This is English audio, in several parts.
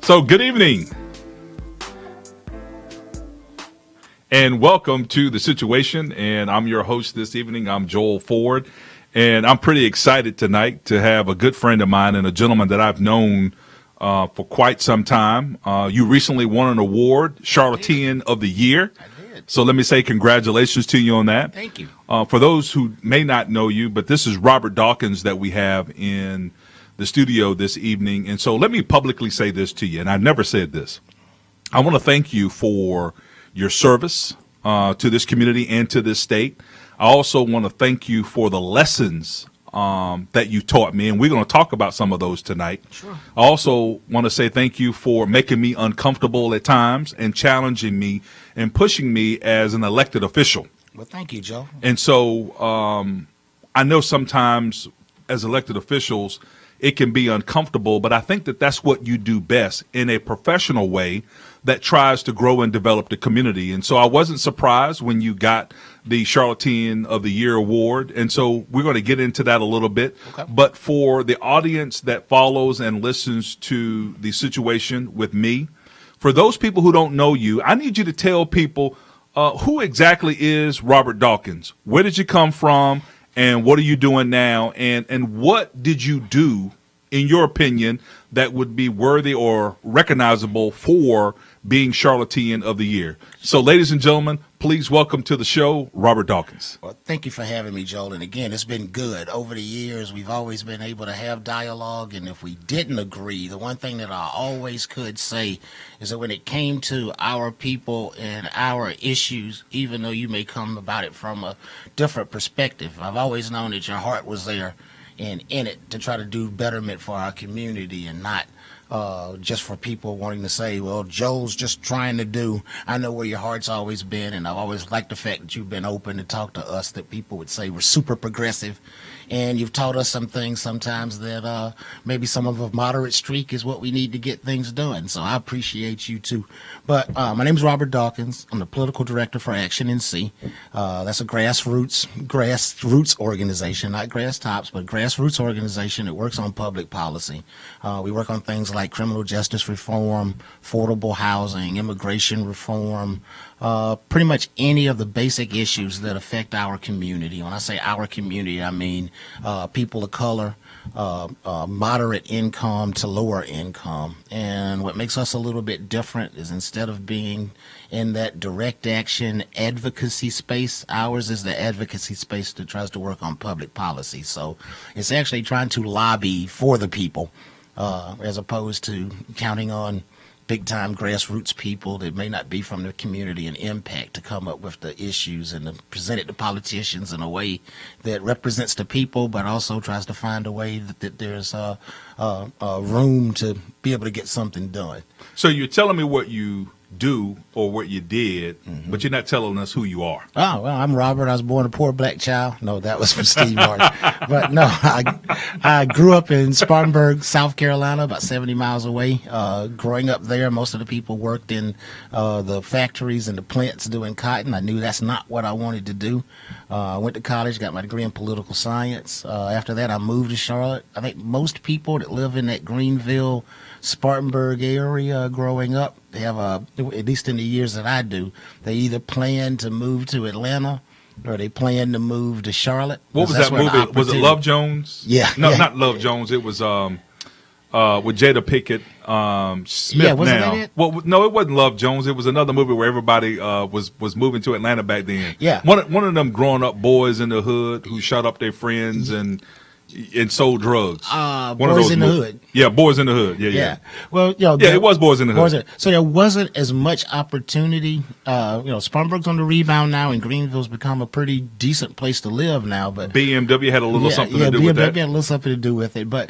So good evening and welcome to The Situation. And I'm your host this evening. I'm Joel Ford. And I'm pretty excited tonight to have a good friend of mine and a gentleman that I've known for quite some time. You recently won an award, Charlatan of the Year. I did. So let me say congratulations to you on that. Thank you. For those who may not know you, but this is Robert Dawkins that we have in the studio this evening. And so let me publicly say this to you, and I've never said this. I want to thank you for your service to this community and to this state. I also want to thank you for the lessons that you taught me, and we're going to talk about some of those tonight. Sure. I also want to say thank you for making me uncomfortable at times and challenging me and pushing me as an elected official. Well, thank you, Joe. And so I know sometimes as elected officials, it can be uncomfortable, but I think that that's what you do best in a professional way that tries to grow and develop the community. And so I wasn't surprised when you got the Charlatan of the Year award. And so we're going to get into that a little bit. Okay. But for the audience that follows and listens to The Situation with me, for those people who don't know you, I need you to tell people who exactly is Robert Dawkins? Where did you come from? And what are you doing now? And what did you do, in your opinion, that would be worthy or recognizable for being Charlatan of the Year? So, ladies and gentlemen, please welcome to the show, Robert Dawkins. Well, thank you for having me, Joel. And again, it's been good. Over the years, we've always been able to have dialogue. And if we didn't agree, the one thing that I always could say is that when it came to our people and our issues, even though you may come about it from a different perspective, I've always known that your heart was there and in it to try to do betterment for our community and not just for people wanting to say, well, Joel's just trying to do. I know where your heart's always been, and I've always liked the fact that you've been open to talk to us, that people would say we're super progressive. And you've taught us some things sometimes that maybe some of a moderate streak is what we need to get things done. So I appreciate you too. But my name's Robert Dawkins. I'm the political director for Action NC. That's a grassroots organization, not grass tops, but grassroots organization that works on public policy. We work on things like criminal justice reform, affordable housing, immigration reform, pretty much any of the basic issues that affect our community. When I say our community, I mean people of color, moderate income to lower income. And what makes us a little bit different is instead of being in that direct action advocacy space, ours is the advocacy space that tries to work on public policy. So it's actually trying to lobby for the people as opposed to counting on big-time grassroots people that may not be from the community and impact to come up with the issues and to present it to politicians in a way that represents the people, but also tries to find a way that there's room to be able to get something done. So you're telling me what you do or what you did, but you're not telling us who you are. Oh, well, I'm Robert. I was born a poor black child. No, that was from Steve Martin. But no, I grew up in Spartanburg, South Carolina, about 70 miles away. Growing up there, most of the people worked in the factories and the plants doing cotton. I knew that's not what I wanted to do. I went to college, got my degree in political science. After that, I moved to Charlotte. I think most people that live in that Greenville, Spartanburg area growing up, they have at least in the years that I do, they either plan to move to Atlanta or they plan to move to Charlotte. What was that movie? Was it Love Jones? Yeah. No, yeah. not Love Jones. It was with Jada Pinkett Smith. Yeah, wasn't now. that it? Well, no, it wasn't Love Jones. It was another movie where everybody was moving to Atlanta back then. Yeah. One of them growing up boys in the hood who shot up their friends and sold drugs. Boys in the Hood. Yeah, Boys in the Hood. Yeah. Well, it was Boys in the Hood. So there wasn't as much opportunity. Spartanburg's on the rebound now, and Greenville's become a pretty decent place to live now. But BMW had a little something to do BMW with that. had a little something to do with it. But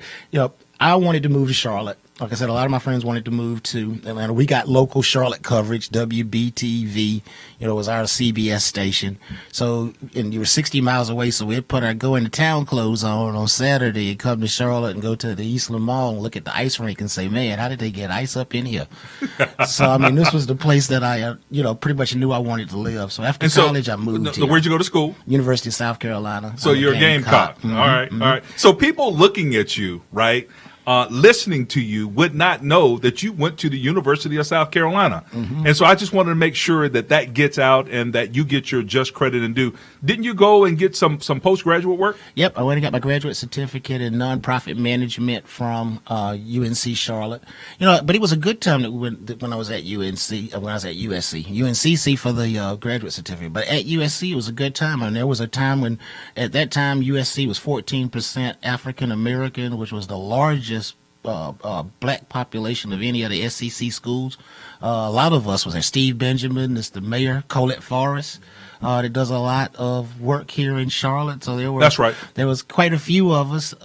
I wanted to move to Charlotte. Like I said, a lot of my friends wanted to move to Atlanta. We got local Charlotte coverage. WBTV, was our CBS station. So, and you were 60 miles away, so we'd put our go into town clothes on Saturday and come to Charlotte and go to the Eastland Mall and look at the ice rink and say, man, how did they get ice up in here? So, I mean, this was the place that I, pretty much knew I wanted to live. So after college, I moved here. Where'd you go to school? University of South Carolina. So you're a Gamecock. Mm-hmm. All right. So people looking at you, right? listening to you would not know that you went to the University of South Carolina. And so I just wanted to make sure that that gets out and that you get your just credit and due. Didn't you go and get some postgraduate work? Yep, I went and got my graduate certificate in nonprofit management from UNC Charlotte. But it was a good time when I was at UNC, when I was at USC, UNCC for the graduate certificate. But at USC, it was a good time. And there was a time when, at that time, USC was 14% African American, which was the largest black population of any of the SEC schools. A lot of us was there. Steve Benjamin is the mayor. Colette Forrest that does a lot of work here in Charlotte. So that's right. There was quite a few of us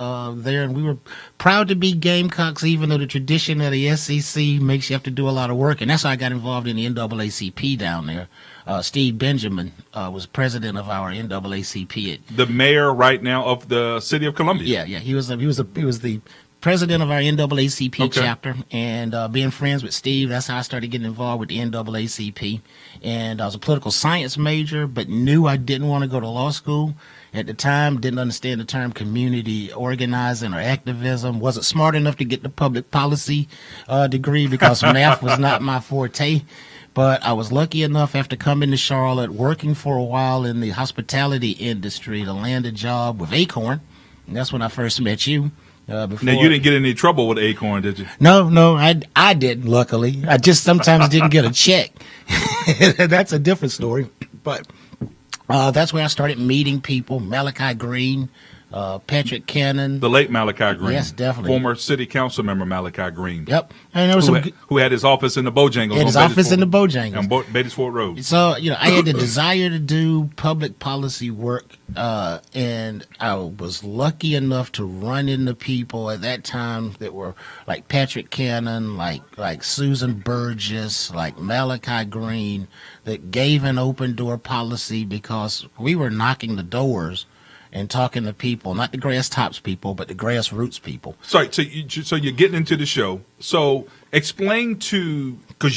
there, and we were proud to be Gamecocks, even though the tradition of the SEC makes you have to do a lot of work. And that's how I got involved in the NAACP down there. Steve Benjamin was president of our NAACP. The mayor right now of the city of Columbia. Yeah. He was the president of our NAACP chapter, and being friends with Steve, that's how I started getting involved with the NAACP. And I was a political science major, but knew I didn't want to go to law school. At the time, didn't understand the term community organizing or activism. Wasn't smart enough to get the public policy degree because math was not my forte. But I was lucky enough after coming to Charlotte, working for a while in the hospitality industry, to land a job with Acorn. And that's when I first met you. Now, you didn't get in any trouble with Acorn, did you? No, I didn't, luckily. I just sometimes didn't get a check. That's a different story. But that's where I started meeting people. Malachi Green, Patrick Cannon. The late Malachi Green. Yes, definitely. Former city council member Malachi Green. Yep. And there was who had his office in the Bojangles. His office in the Bojangles. On Beatty's Road. So, I had the desire to do public policy work, and I was lucky enough to run into people at that time that were like Patrick Cannon, like Susan Burgess, like Malachi Green, that gave an open door policy because we were knocking the doors and talking to people, not the grass tops people, but the grassroots people. Sorry, so you're getting into the show. So explain because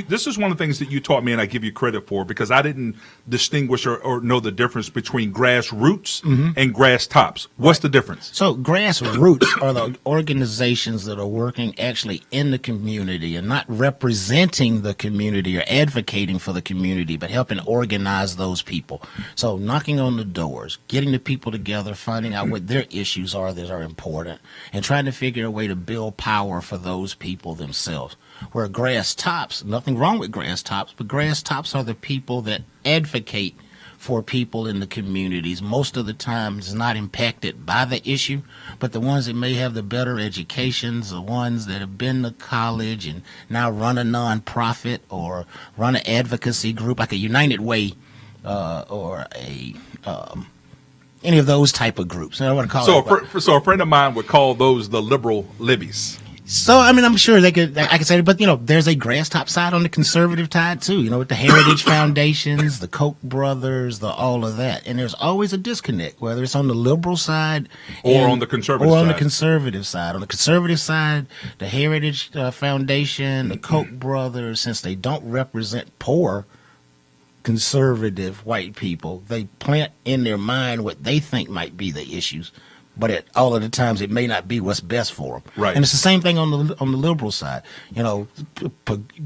this is one of the things that you taught me, and I give you credit for, because I didn't distinguish or know the difference between grassroots and grass tops. What's the difference? So grassroots are the organizations that are working actually in the community and not representing the community or advocating for the community, but helping organize those people. So knocking on the doors, getting the people together, finding out what their issues are that are important, and trying to figure a way to build power for those people themselves. Where grass tops, nothing wrong with grass tops, but grass tops are the people that advocate for people in the communities. Most of the time is not impacted by the issue, but the ones that may have the better educations, the ones that have been to college and now run a nonprofit or run an advocacy group like a United Way or a any of those type of groups. I don't want to call so a friend of mine would call those the liberal libbies. So, I'm sure I could say it, but, there's a grass top side on the conservative side, too, with the Heritage Foundations, the Koch brothers, all of that. And there's always a disconnect, whether it's on the liberal side or on the conservative side. On the conservative side. On the conservative side, the Heritage Foundation, the Koch brothers, since they don't represent poor conservative white people, they plant in their mind what they think might be the issues. But at all of the times, it may not be what's best for them. Right. And it's the same thing on the liberal side.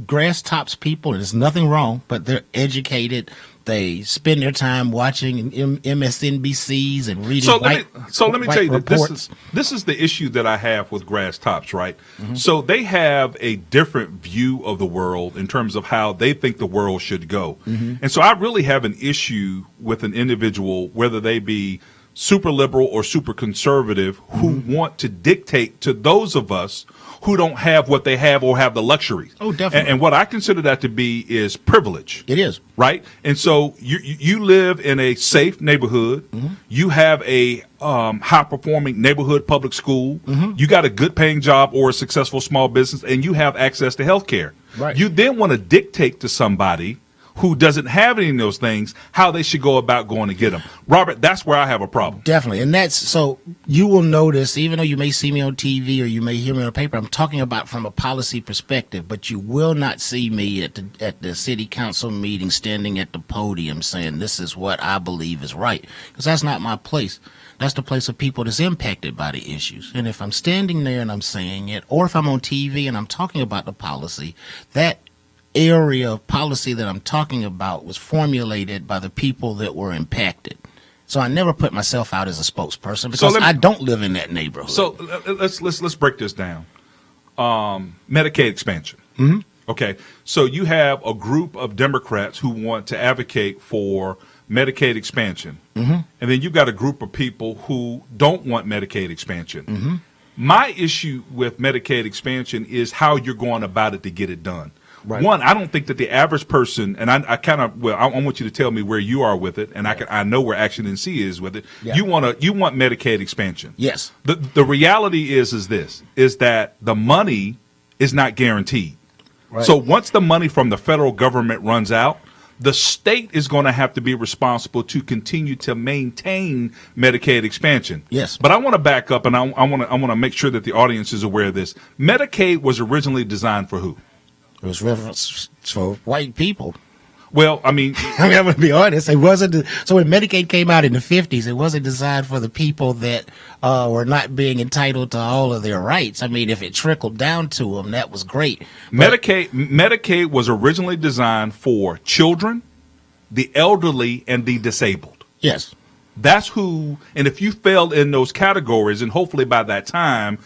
Grass tops people, and there's nothing wrong, but they're educated. They spend their time watching MSNBCs and reading let me tell you reports. that this is the issue that I have with grass tops, right? So they have a different view of the world in terms of how they think the world should go. And so I really have an issue with an individual, whether they be super liberal or super conservative, who want to dictate to those of us who don't have what they have or have the luxury. Oh, definitely. And what I consider that to be is privilege. It is. Right? And so you live in a safe neighborhood. You have a high-performing neighborhood public school. You got a good-paying job or a successful small business, and you have access to health care. Right. You then want to dictate to somebody who doesn't have any of those things, how they should go about going to get them. Robert, that's where I have a problem. Definitely. And that's so you will notice, even though you may see me on TV or you may hear me on paper, I'm talking about from a policy perspective, but you will not see me at the city council meeting standing at the podium saying this is what I believe is right, because that's not my place. That's the place of people that's impacted by the issues. And if I'm standing there and I'm saying it, or if I'm on TV and I'm talking about the policy, that area of policy that I'm talking about was formulated by the people that were impacted. So I never put myself out as a spokesperson because I don't live in that neighborhood. So let's break this down. Medicaid expansion. Mm-hmm. Okay, so you have a group of Democrats who want to advocate for Medicaid expansion, mm-hmm. and then you've got a group of people who don't want Medicaid expansion. Mm-hmm. My issue with Medicaid expansion is how you're going about it to get it done. Right. One, I don't think that the average person, and I kind of, well, I want you to tell me where you are with it, and I know where Action NC is with it. Yeah. You want Medicaid expansion. Yes. The reality is that the money is not guaranteed. Right. So once the money from the federal government runs out, the state is going to have to be responsible to continue to maintain Medicaid expansion. Yes. But I want to back up, and I want to make sure that the audience is aware of this. Medicaid was originally designed for who? It was reference for white people. Well, I mean, I'm going to be honest. It wasn't. So when Medicaid came out in the 50s, it wasn't designed for the people that were not being entitled to all of their rights. I mean, if it trickled down to them, that was great. But Medicaid was originally designed for children, the elderly, and the disabled. Yes. That's who. And if you fell in those categories, and hopefully by that time,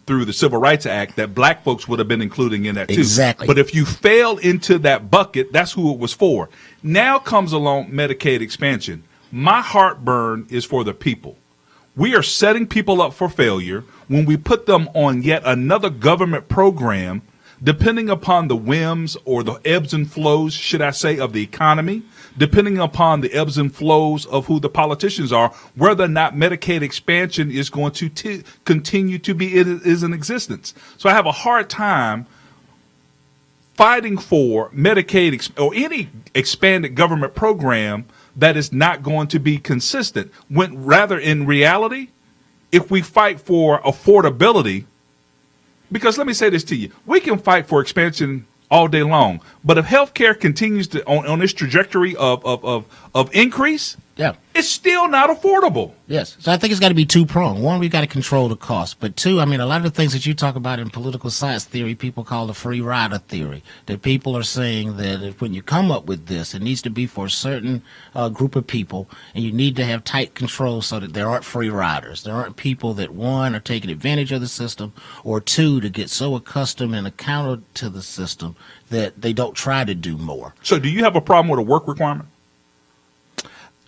through the Civil Rights Act, that black folks would have been including in that too. Exactly. But if you fell into that bucket, that's who it was for. Now comes along Medicaid expansion. My heartburn is for the people. We are setting people up for failure when we put them on yet another government program, depending upon the whims or the ebbs and flows, should I say, of the economy, depending upon the ebbs and flows of who the politicians are, whether or not Medicaid expansion is going to continue to be is in existence. So I have a hard time fighting for Medicaid or any expanded government program that is not going to be consistent, when rather in reality, if we fight for affordability, because let me say this to you, we can fight for expansion all day long, but if healthcare continues to on this trajectory of increase, Yeah. it's still not affordable. Yes. So I think it's got to be two-pronged. One, we've got to control the cost. But two, I mean, a lot of the things that you talk about in political science theory, people call the free rider theory. That people are saying that if, when you come up with this, it needs to be for a certain group of people, and you need to have tight control so that there aren't free riders. There aren't people that, one, are taking advantage of the system, or two, to get so accustomed and accounted to the system that they don't try to do more. So do you have a problem with a work requirement?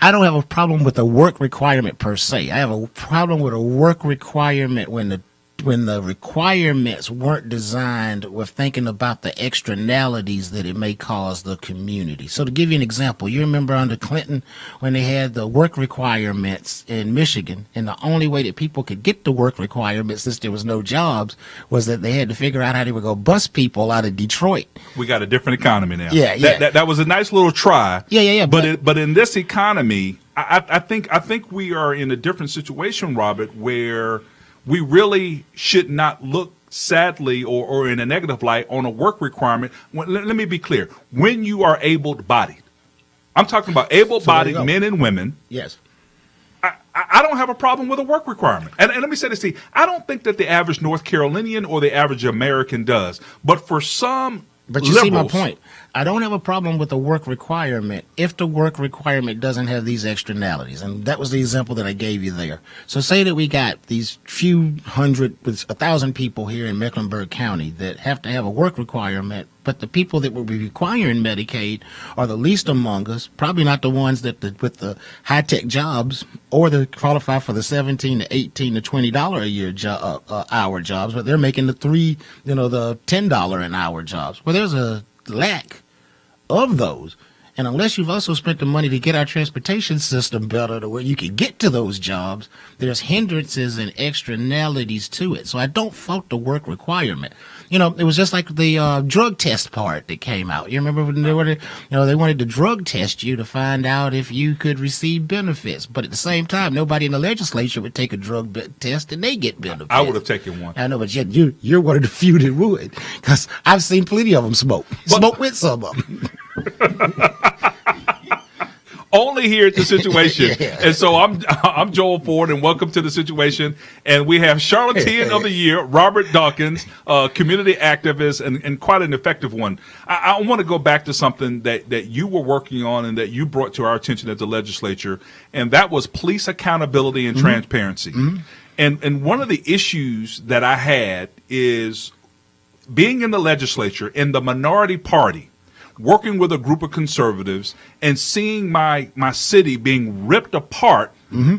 I don't have a problem with a work requirement per se. I have a problem with a work requirement when the requirements weren't designed with thinking about the externalities that it may cause the community. So to give you an example, you remember under Clinton when they had the work requirements in Michigan, and the only way that people could get the work requirements, since there was no jobs, was that they had to figure out how they were going to bus people out of Detroit. We got a different economy now. Yeah. That was a nice little try. Yeah. But in this economy, I think we are in a different situation, Robert, where we really should not look sadly or in a negative light on a work requirement. Let me be clear. When you are able-bodied, I'm talking about able-bodied men and women. Yes. I don't have a problem with a work requirement. And let me say this to you. I don't think that the average North Carolinian or the average American does. But for some But you see my point. I don't have a problem with the work requirement if the work requirement doesn't have these externalities. And that was the example that I gave you there. So say that we got these few hundred, 1,000 people here in Mecklenburg County that have to have a work requirement, but the people that will be requiring Medicaid are the least among us, probably not the ones that with the high-tech jobs or the qualify for the $17 to $18 to $20 a year hour jobs, but they're making the the $10 an hour jobs. Well, there's a lack of those. And unless you've also spent the money to get our transportation system better to where you can get to those jobs, there's hindrances and externalities to it. So I don't fault the work requirement. It was just like the drug test part that came out. You remember when they wanted to drug test you to find out if you could receive benefits. But at the same time, nobody in the legislature would take a drug test and they get benefits. I would have taken one. I know, but you're one of the few that would, because I've seen plenty of them smoke with some of them. Only here at The Situation. Yeah. And so I'm Joel Ford, and welcome to The Situation. And we have Charlatan of the Year, Robert Dawkins, community activist, and quite an effective one. I want to go back to something that you were working on and that you brought to our attention at the legislature, and that was police accountability and transparency. And one of the issues that I had is being in the legislature in the minority party, working with a group of conservatives and seeing my city being ripped apart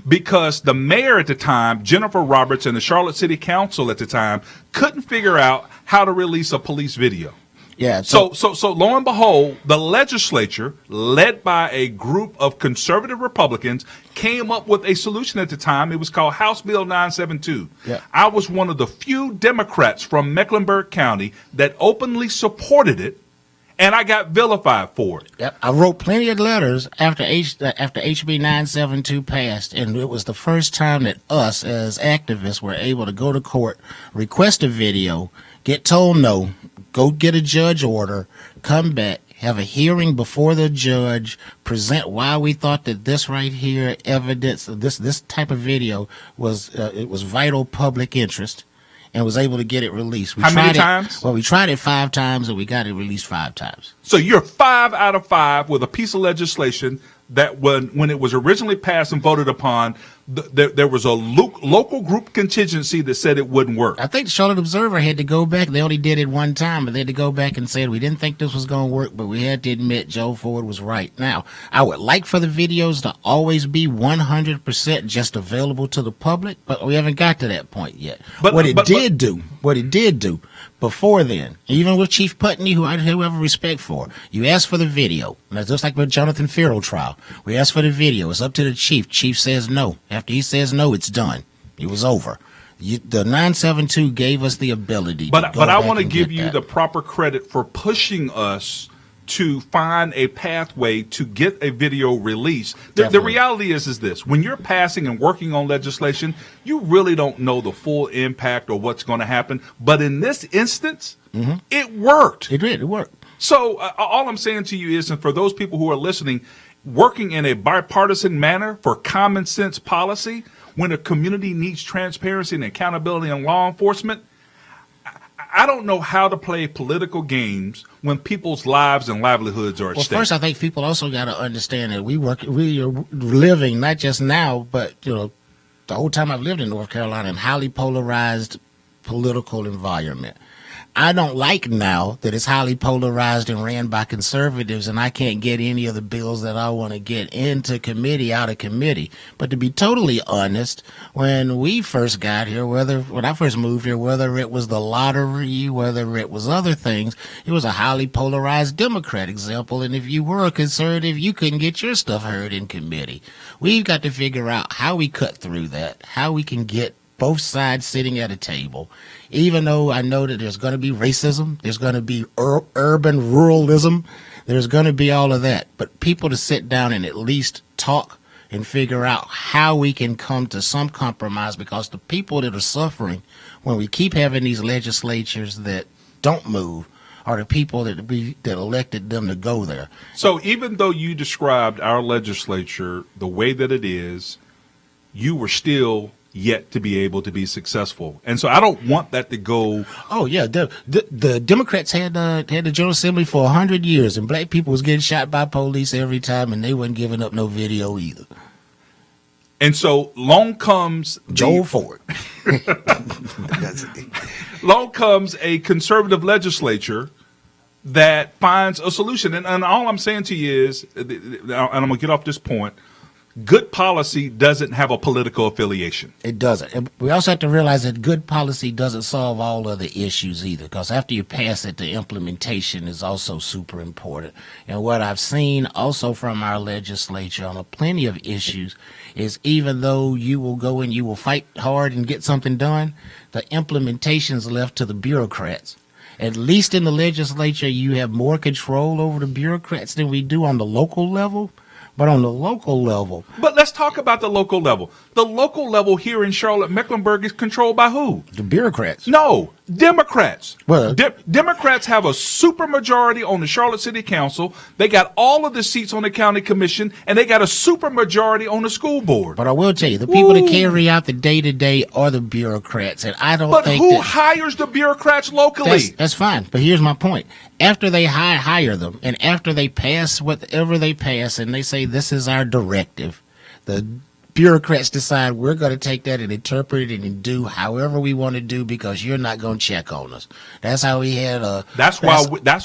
because the mayor at the time, Jennifer Roberts, and the Charlotte City Council at the time couldn't figure out how to release a police video. Yeah. So lo and behold, the legislature, led by a group of conservative Republicans, came up with a solution at the time. It was called House Bill 972. Yeah. I was one of the few Democrats from Mecklenburg County that openly supported it, and I got vilified for it. Yep. I wrote plenty of letters after HB 972 passed, and it was the first time that us as activists were able to go to court, request a video, get told no, go get a judge order, come back, have a hearing before the judge, present why we thought that this right here evidence, this type of video was vital public interest, and was able to get it released. How many times? Well, we tried it 5 times, and we got it released 5 times. So you're 5 out of 5 with a piece of legislation that when it was originally passed and voted upon, there was a local group contingency that said it wouldn't work. I think the Charlotte Observer had to go back. They only did it one time, but they had to go back and said, we didn't think this was going to work, but we had to admit Joe Ford was right. Now, I would like for the videos to always be 100% just available to the public, but we haven't got to that point yet. But what it did do before then, even with Chief Putney, who I have respect for, you ask for the video. And that's just like with Jonathan Farrell trial. We asked for the video. It's up to the chief. Chief says no. After he says no, it's done. It was over. The 972 gave us the ability. But I want to give you the proper credit for pushing us to find a pathway to get a video release. The reality is this: when you're passing and working on legislation, you really don't know the full impact or what's going to happen. But in this instance, it worked. It did. It worked. So all I'm saying to you is, and for those people who are listening, working in a bipartisan manner for common sense policy, when a community needs transparency and accountability in law enforcement, I don't know how to play political games when people's lives and livelihoods are at stake. Well, first, I think people also got to understand that we are living, not just now, but the whole time I've lived in North Carolina, in highly polarized political environment. I don't like now that it's highly polarized and ran by conservatives, and I can't get any of the bills that I want to get into committee out of committee. But to be totally honest, when we first got here, when I first moved here, whether it was the lottery, whether it was other things, it was a highly polarized Democrat example. And if you were a conservative, you couldn't get your stuff heard in committee. We've got to figure out how we cut through that, how we can get both sides sitting at a table. Even though I know that there's going to be racism, there's going to be urban ruralism, there's going to be all of that. But people to sit down and at least talk and figure out how we can come to some compromise, because the people that are suffering when we keep having these legislatures that don't move are the people that elected them to go there. So even though you described our legislature the way that it is, you were still yet to be able to be successful. And so I don't want that to go. Oh, yeah. The Democrats had the General Assembly for 100 years, and black people was getting shot by police every time, and they wasn't giving up no video either. And so long comes Joel Ford. Long comes a conservative legislature that finds a solution. And all I'm saying to you is, and I'm going to get off this point, good policy doesn't have a political affiliation. It doesn't. And we also have to realize that good policy doesn't solve all of the issues either, because after you pass it, the implementation is also super important. And what I've seen also from our legislature on plenty of issues is even though you will go and you will fight hard and get something done, the implementation is left to the bureaucrats. At least in the legislature, you have more control over the bureaucrats than we do on the local level. But on the local level. But let's talk about the local level. The local level here in Charlotte, Mecklenburg is controlled by who? The bureaucrats. No, Democrats. Well, Democrats have a super majority on the Charlotte City Council. They got all of the seats on the county commission, and they got a super majority on the school board. But I will tell you, the people that carry out the day-to-day are the bureaucrats, and I don't think who hires the bureaucrats locally? That's fine, but here's my point. After they hire them, and after they pass whatever they pass, and they say this is our directive, the bureaucrats decide we're going to take that and interpret it and do however we want to do because you're not going to check on us. That's how we had That's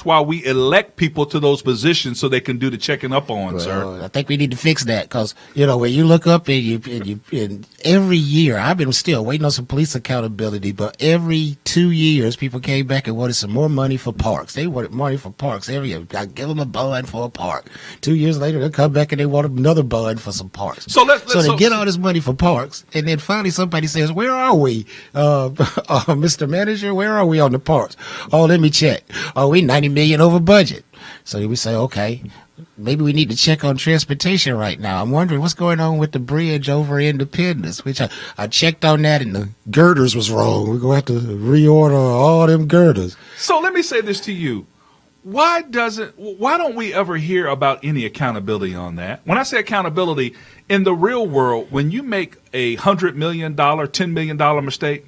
why we elect people to those positions so they can do the checking up on, sir. I think we need to fix that because when you look up and every year I've been still waiting on some police accountability, but every 2 years people came back and wanted some more money for parks. They wanted money for parks every year. I give them a bond for a park. 2 years later they come back and they want another bond for some parks. So they get all this money for parks, and then finally somebody says, "Where are we, Mr. Manager? Where are we on the parks?" Oh, let me check. Oh, we 90 million over budget. So we say, okay, maybe we need to check on transportation right now. I'm wondering what's going on with the bridge over Independence, which I checked on that, and the girders was wrong. We're gonna have to reorder all them girders. So let me say this to you. Why don't we ever hear about any accountability on that? When I say accountability, in the real world, when you make a $100 million, $10 million mistake,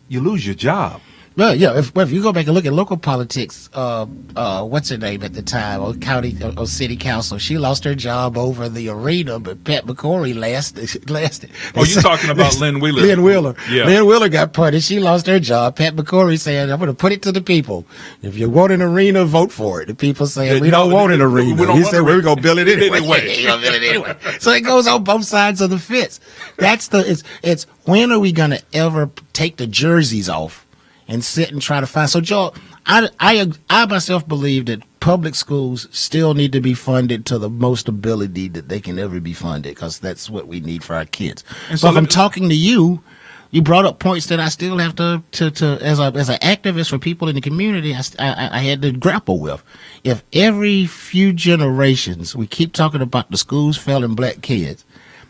you lose your job. Well, yeah. If you go back and look at local politics, what's her name at the time? Or county or city council, she lost her job over the arena, but Pat McCrory lasted. Oh, you're talking about Lynn Wheeler. Lynn Wheeler. Yeah. Lynn Wheeler got punished. She lost her job. Pat McCrory said, "I'm going to put it to the people. If you want an arena, vote for it." The people saying, "We don't want an arena." He said, "We're going to build it anyway." So it goes on both sides of the fence. It's when are we going to ever take the jerseys off and sit and try to find? So, Joel, I myself believe that public schools still need to be funded to the most ability that they can ever be funded, because that's what we need for our kids. And so if I'm talking to you, you brought up points that I still have to as an activist for people in the community, I had to grapple with. If every few generations we keep talking about the schools failing black kids,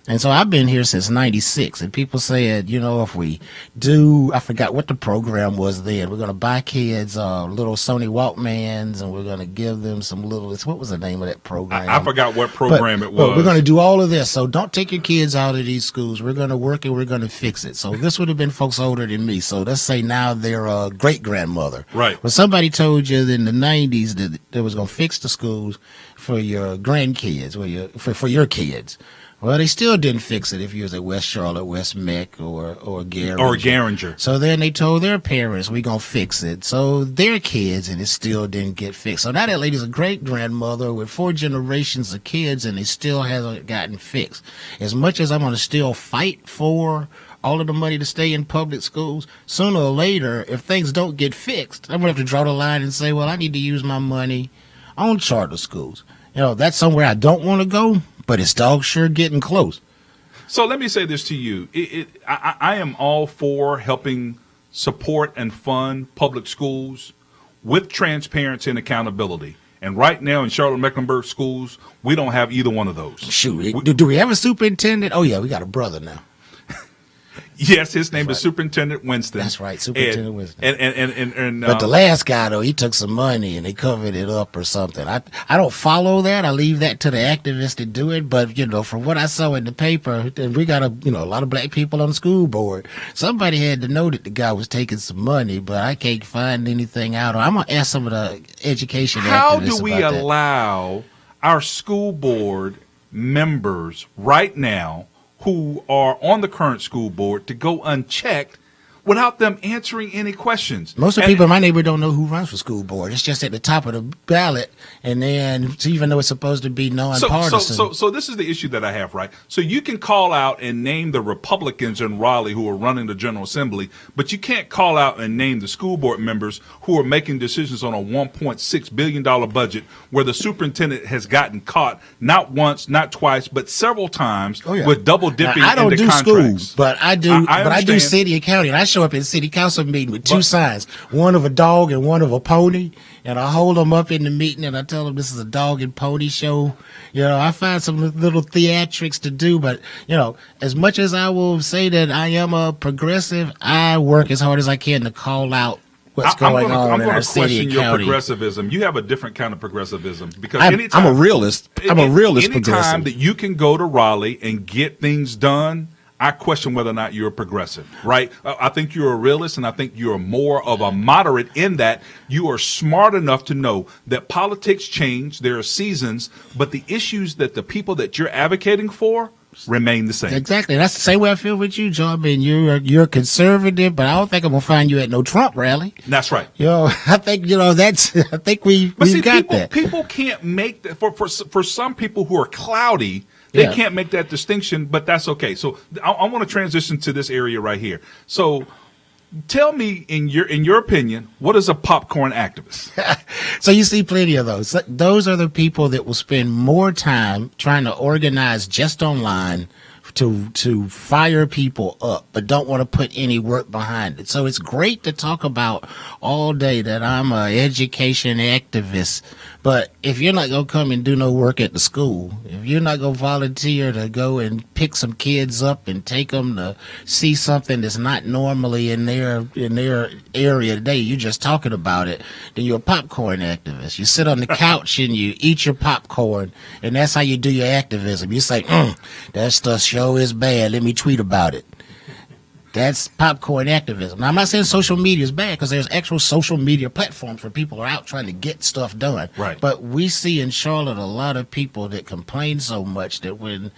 and so I've been here since '96, and people said, if we do, I forgot what the program was then. We're going to buy kids little Sony Walkmans, and we're going to give them some little. What was the name of that program? I forgot what program it was. But we're going to do all of this. So don't take your kids out of these schools. We're going to work and we're going to fix it. So this would have been folks older than me. So let's say now they're a great grandmother. Right. Well, somebody told you in the '90s that they was going to fix the schools for your grandkids, for your kids. Well, they still didn't fix it if you was at West Charlotte, West Meck, or Garinger. Or Garinger. So then they told their parents, we're going to fix it. So their kids, and it still didn't get fixed. So now that lady's a great-grandmother with 4 generations of kids, and it still hasn't gotten fixed. As much as I'm going to still fight for all of the money to stay in public schools, sooner or later, if things don't get fixed, I'm going to have to draw the line and say, well, I need to use my money on charter schools. That's somewhere I don't want to go, but it's dog sure getting close. So let me say this to you. I am all for helping support and fund public schools with transparency and accountability. And right now in Charlotte Mecklenburg schools, we don't have either one of those. Shoot, do we have a superintendent? Oh, yeah, we got a brother now. Yes, his name is Superintendent Winston. That's right, Superintendent Winston. And but the last guy, though, he took some money and they covered it up or something. I don't follow that. I leave that to the activists to do it. But, from what I saw in the paper, and we got a lot of black people on the school board. Somebody had to know that the guy was taking some money, but I can't find anything out. I'm going to ask some of the education activists How do we about allow our school board members right now who are on the current school board to go unchecked without them answering any questions. Most of the people in my neighborhood don't know who runs for school board. It's just at the top of the ballot, and then even though it's supposed to be nonpartisan. So this is the issue that I have, right? So you can call out and name the Republicans in Raleigh who are running the General Assembly, but you can't call out and name the school board members who are making decisions on a $1.6 billion budget where the superintendent has gotten caught not once, not twice, but several times with double dipping I don't into do contracts. schools, but I do. But I do city and county, and I show up in city council meeting with two signs, one of a dog and one of a pony, and I hold them up in the meeting and I tell them this is a dog and pony show. I find some little theatrics to do, but as much as I will say that I am a progressive, I work as hard as I can to call out what's going on in our city and county. I'm going to question your progressivism. You have a different kind of progressivism because I'm a realist. I'm a realist anytime progressive. Anytime that you can go to Raleigh and get things done, I question whether or not you're a progressive, right? I think you're a realist, and I think you're more of a moderate in that you are smart enough to know that politics change, there are seasons, but the issues that the people that you're advocating for remain the same. Exactly. That's the same way I feel with you, Joe. I mean, you're conservative, but I don't think I'm gonna find you at no Trump rally. That's right. I think I think we've got that. People can't make that for some people who are cloudy. They can't make that distinction, but that's okay. So I want to transition to this area right here. So tell me, in your opinion, what is a popcorn activist? So you see plenty of those. Those are the people that will spend more time trying to organize just online to fire people up, but don't want to put any work behind it. So it's great to talk about all day that I'm a education activist, but if you're not going to come and do no work at the school, if you're not going to volunteer to go and pick some kids up and take them to see something that's not normally in their area today, you're just talking about it, then you're a popcorn activist. You sit on the couch and you eat your popcorn, and that's how you do your activism. You say, that stuff show is bad. Let me tweet about it. That's popcorn activism. Now, I'm not saying social media is bad, because there's actual social media platforms where people are out trying to get stuff done. Right. But we see in Charlotte a lot of people that complain so much that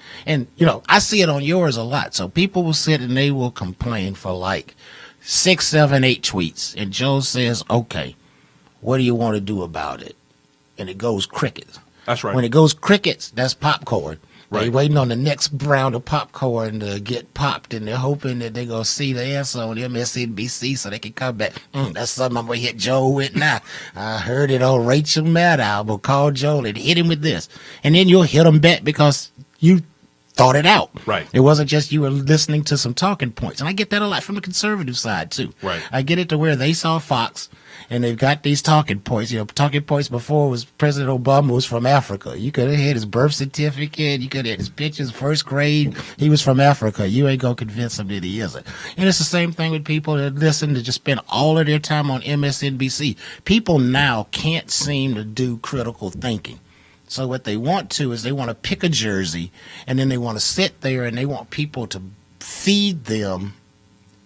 I see it on yours a lot. So people will sit and they will complain for like 6, 7, 8 tweets. And Joe says, okay, what do you want to do about it? And it goes crickets. That's right. When it goes crickets, that's popcorn. Right. They're waiting on the next round of popcorn to get popped, and they're hoping that they're going to see the answer on MSNBC so they can come back. That's something I'm going to hit Joel with now. I heard it on Rachel Maddow. I'm going to call Joel and hit him with this. And then you'll hit him back because you thought it out. Right. It wasn't just you were listening to some talking points. And I get that a lot from the conservative side, too. Right. I get it to where they saw Fox, and they've got these talking points. Talking points before was President Obama was from Africa. You could have had his birth certificate. You could have had his pictures, first grade. He was from Africa. You ain't going to convince him that he isn't. And it's the same thing with people that listen to just spend all of their time on MSNBC. People now can't seem to do critical thinking. So what they want to is they want to pick a jersey, and then they want to sit there and they want people to feed them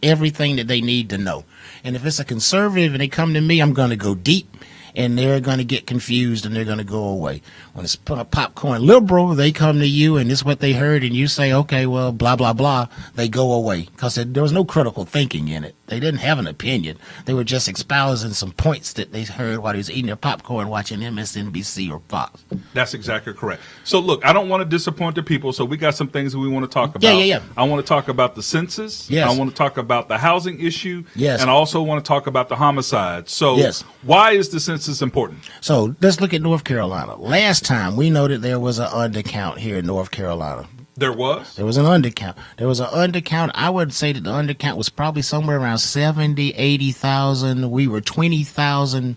everything that they need to know. And if it's a conservative and they come to me, I'm going to go deep, and they're going to get confused and they're going to go away. When it's a popcorn liberal, they come to you and this is what they heard, and you say, okay, well, blah, blah, blah. They go away because there was no critical thinking in it. They didn't have an opinion. They were just espousing some points that they heard while they was eating their popcorn watching MSNBC or Fox. That's exactly correct. So, look, I don't want to disappoint the people, so we got some things that we want to talk about. Yeah. I want to talk about the census. Yes. I want to talk about the housing issue. Yes. And I also want to talk about the homicides. So, yes. Why is the census important? So, let's look at North Carolina. Last time, we noted there was an undercount here in North Carolina. There was? There was an undercount. I would say that the undercount was probably somewhere around 70, 80,000. We were 20,000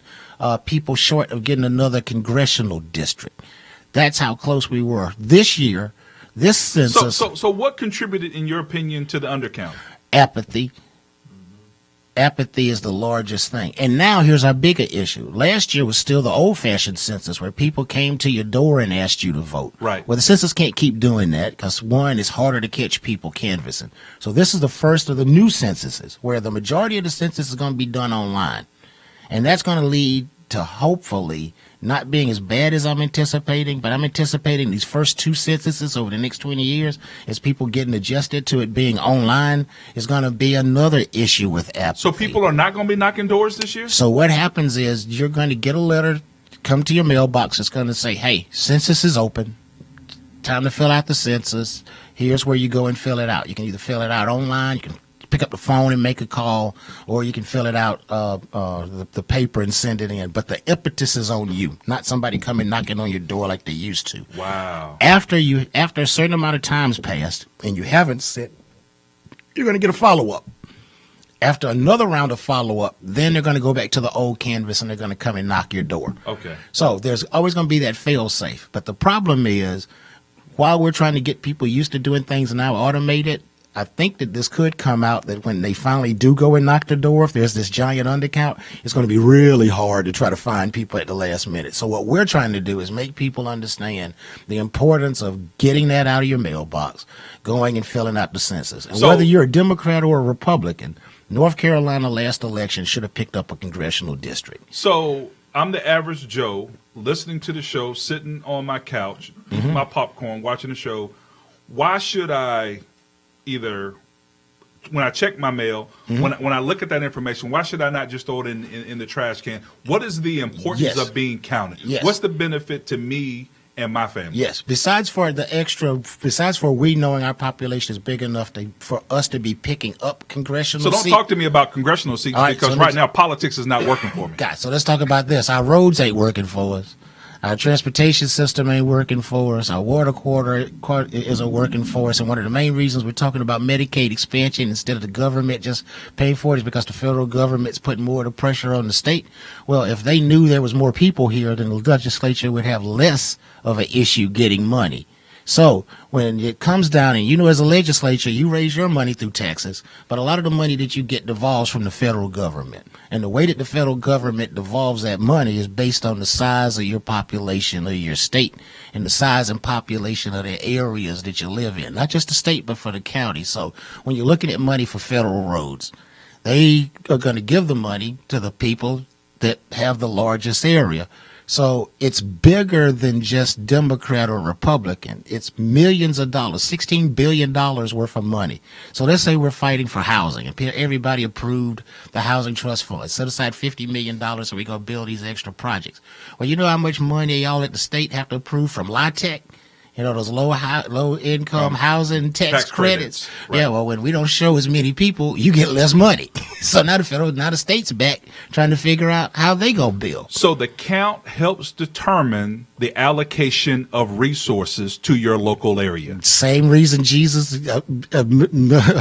people short of getting another congressional district. That's how close we were. This year, this census... So what contributed, in your opinion, to the undercount? Apathy. Apathy is the largest thing. And now here's our bigger issue. Last year was still the old-fashioned census where people came to your door and asked you to vote. Right. Well, the census can't keep doing that because, one, it's harder to catch people canvassing. So this is the first of the new censuses where the majority of the census is going to be done online. And that's going to lead to hopefully not being as bad as I'm anticipating, but I'm anticipating these first 2 censuses over the next 20 years, as people getting adjusted to it being online, is going to be another issue with apathy. So people are not going to be knocking doors this year? So what happens is you're going to get a letter come to your mailbox. It's going to say, hey, census is open. Time to fill out the census. Here's where you go and fill it out. You can either fill it out online, you can pick up the phone and make a call, or you can fill it out the paper and send it in. But the impetus is on you, not somebody coming knocking on your door like they used to. Wow. After a certain amount of time's passed and you haven't sent, you're going to get a follow-up. After another round of follow-up, then they're going to go back to the old canvas and they're going to come and knock your door. Okay. So there's always going to be that fail-safe. But the problem is, while we're trying to get people used to doing things now automated, I think that this could come out that when they finally do go and knock the door, if there's this giant undercount, it's going to be really hard to try to find people at the last minute. So what we're trying to do is make people understand the importance of getting that out of your mailbox, going and filling out the census. And whether you're a Democrat or a Republican, North Carolina last election should have picked up a congressional district. So I'm the average Joe listening to the show, sitting on my couch, eating my popcorn, watching the show. Why should I either, when I check my mail, when I look at that information, why should I not just throw it in the trash can? What is the importance of being counted? Yes. What's the benefit to me and my family? Yes. Besides for we knowing our population is big enough for us to be picking up congressional seats. So don't talk to me about congressional seats, because right now politics is not working for me. God, so let's talk about this. Our roads ain't working for us. Our transportation system ain't working for us. Our water quarter isn't working for us. And one of the main reasons we're talking about Medicaid expansion instead of the government just paying for it is because the federal government's putting more of the pressure on the state. Well, if they knew there was more people here, then the legislature would have less of an issue getting money. So when it comes down, and as a legislature, you raise your money through taxes, but a lot of the money that you get devolves from the federal government. And the way that the federal government devolves that money is based on the size of your population of your state and the size and population of the areas that you live in, not just the state, but for the county. So when you're looking at money for federal roads, they are going to give the money to the people that have the largest area. So it's bigger than just Democrat or Republican. It's millions of dollars, $16 billion worth of money. So let's say we're fighting for housing, and everybody approved the Housing Trust Fund. Set aside $50 million so we go build these extra projects. Well, you know how much money y'all at the state have to approve from LIHTC? Those low income housing tax credits. Right. Yeah, well, when we don't show as many people, you get less money. So now the state's back trying to figure out how they go build. So the count helps determine the allocation of resources to your local area. Same reason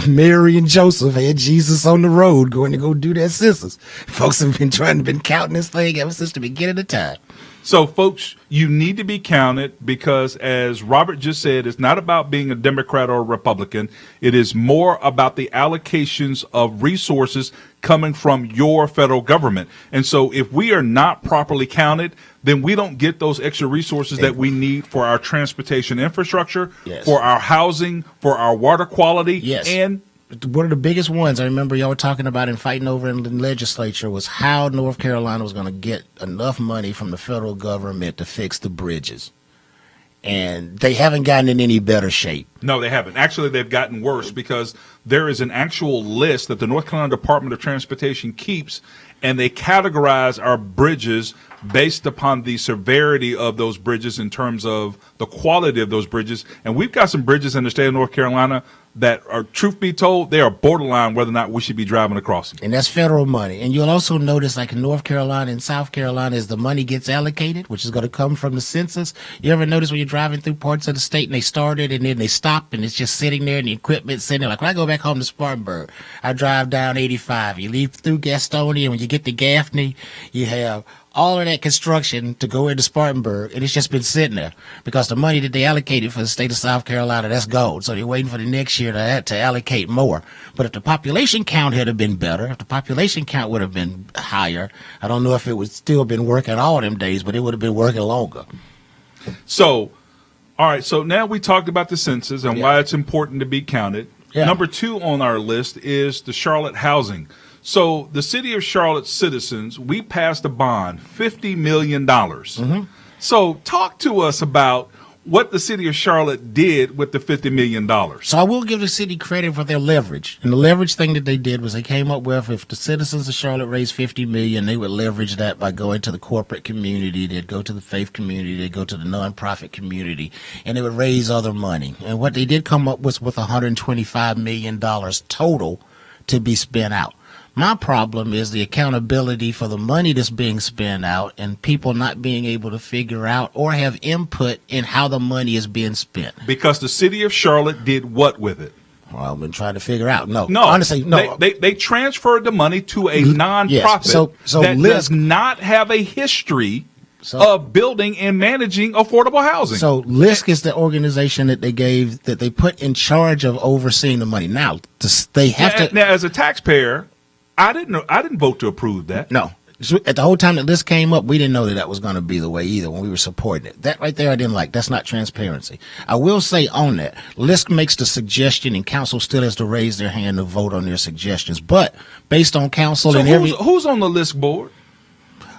Mary and Joseph had Jesus on the road going to go do that census. Folks have been counting this thing ever since the beginning of time. So, folks, you need to be counted because, as Robert just said, it's not about being a Democrat or a Republican. It is more about the allocations of resources coming from your federal government. And so if we are not properly counted, then we don't get those extra resources that we need for our transportation infrastructure, for our housing, for our water quality, and one of the biggest ones I remember y'all were talking about and fighting over in the legislature was how North Carolina was going to get enough money from the federal government to fix the bridges. And they haven't gotten in any better shape. No, they haven't. Actually, they've gotten worse because there is an actual list that the North Carolina Department of Transportation keeps, and they categorize our bridges based upon the severity of those bridges in terms of the quality of those bridges. And we've got some bridges in the state of North Carolina that are, truth be told, they are borderline whether or not we should be driving across them. And that's federal money. And you'll also notice, like in North Carolina and South Carolina, as the money gets allocated, which is going to come from the census. You ever notice when you're driving through parts of the state and they started and then they stop and it's just sitting there and the equipment's sitting there? Like when I go back home to Spartanburg, I drive down 85. You leave through Gastonia, and when you get to Gaffney, you have all of that construction to go into Spartanburg, and it's just been sitting there because the money that they allocated for the state of South Carolina, that's gone. So they're waiting for the next year to allocate more. But if the population count had been better, if the population count would have been higher, I don't know if it would still been working all them days, but it would have been working longer. So, all right, so now we talked about the census and why it's important to be counted. Number 2 on our list is the Charlotte housing. So the city of Charlotte citizens, we passed a bond, $50 million. So talk to us about what the city of Charlotte did with the $50 million. So I will give the city credit for their leverage. And the leverage thing that they did was they came up with, if the citizens of Charlotte raised $50 million, they would leverage that by going to the corporate community, they'd go to the faith community, they'd go to the nonprofit community, and they would raise other money. And what they did come up with $125 million total to be spent out. My problem is the accountability for the money that's being spent out and people not being able to figure out or have input in how the money is being spent. Because the city of Charlotte did what with it? Well, I've been trying to figure out. No, honestly, no. They transferred the money to a nonprofit Yes. So that Lisk does not have a history of building and managing affordable housing. So Lisk is the organization that they put in charge of overseeing the money. Now they have to. Now, as a taxpayer, I didn't vote to approve that. No. At the whole time that this came up, we didn't know that was going to be the way either when we were supporting it. That right there I didn't like. That's not transparency. I will say on that, Lisk makes the suggestion and council still has to raise their hand to vote on their suggestions. But based on council who's on the Lisk board?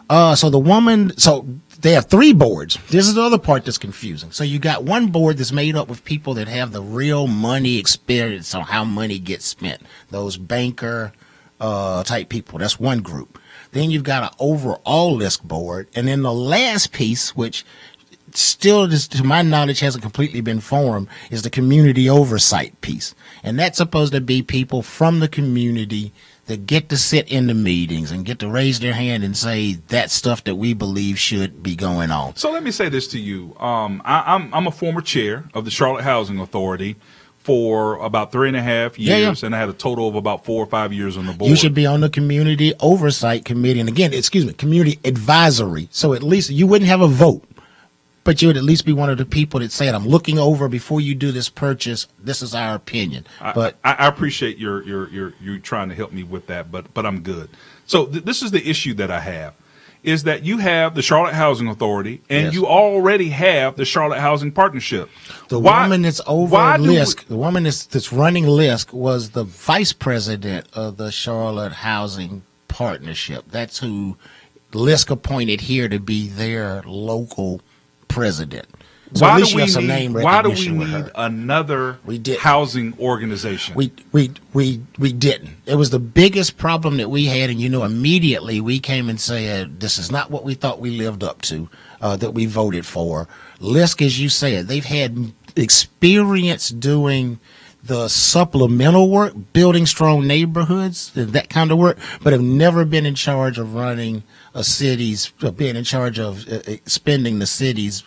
So they have 3 boards. This is the other part that's confusing. So you got one board that's made up with people that have the real money experience on how money gets spent. Those banker type people. That's one group. Then you've got an overall Lisk board. And then the last piece, which still, to my knowledge, hasn't completely been formed, is the community oversight piece. And that's supposed to be people from the community that get to sit in the meetings and get to raise their hand and say that stuff that we believe should be going on. So let me say this to you. I'm a former chair of the Charlotte Housing Authority for about 3.5 years, and I had a total of about 4 or 5 years on the board. You should be on the community oversight committee, and again, community advisory. So at least you wouldn't have a vote, but you would at least be one of the people that said, "I'm looking over before you do this purchase. This is our opinion." But I appreciate you trying to help me with that, but I'm good. So this is the issue that I have. Is that you have the Charlotte Housing Authority and you already have the Charlotte Housing Partnership. The woman that's over Lisk, the woman that's running Lisk was the vice president of the Charlotte Housing Partnership. That's who Lisk appointed here to be their local president. So why do we need another housing organization? We didn't. It was the biggest problem that we had, and immediately we came and said, this is not what we thought we lived up to, that we voted for. Lisk, as you said, they've had experience doing the supplemental work, building strong neighborhoods, that kind of work, but have never been in charge of running being in charge of spending the city's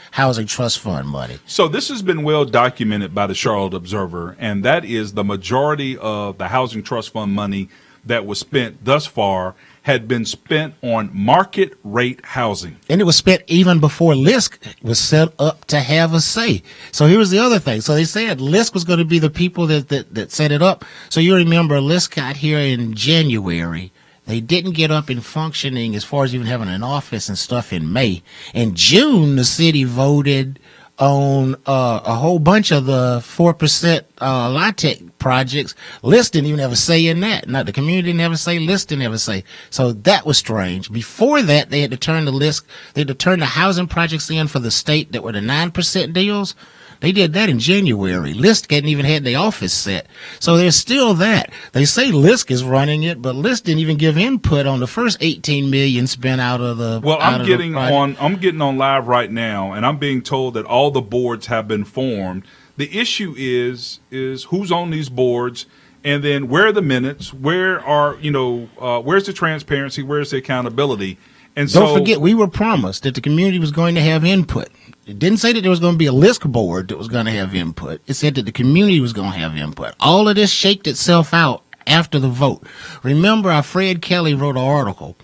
housing trust fund money. So this has been well documented by the Charlotte Observer, and that is the majority of the housing trust fund money that was spent thus far had been spent on market rate housing. And it was spent even before Lisk was set up to have a say. So here was the other thing. So they said Lisk was going to be the people that set it up. So you remember Lisk got here in January. They didn't get up and functioning as far as even having an office and stuff in May. In June, the city voted on a whole bunch of the 4% LIHTC projects. Lisk didn't even have a say in that. Not the community didn't have a say. Lisk didn't have a say. So that was strange. Before that, they had to turn the housing projects in for the state that were the 9% deals. They did that in January. Lisk hadn't even had the office set. So there's still that. They say Lisk is running it, but Lisk didn't even give input on the first $18 million spent out of the. Well, I'm getting on live right now, and I'm being told that all the boards have been formed. The issue is who's on these boards, and then where are the minutes? Where's the transparency? Where's the accountability? And don't forget, we were promised that the community was going to have input. It didn't say that there was going to be a Lisk board that was going to have input. It said that the community was going to have input. All of this shaked itself out after the vote. Remember, our Fred Kelly wrote an article,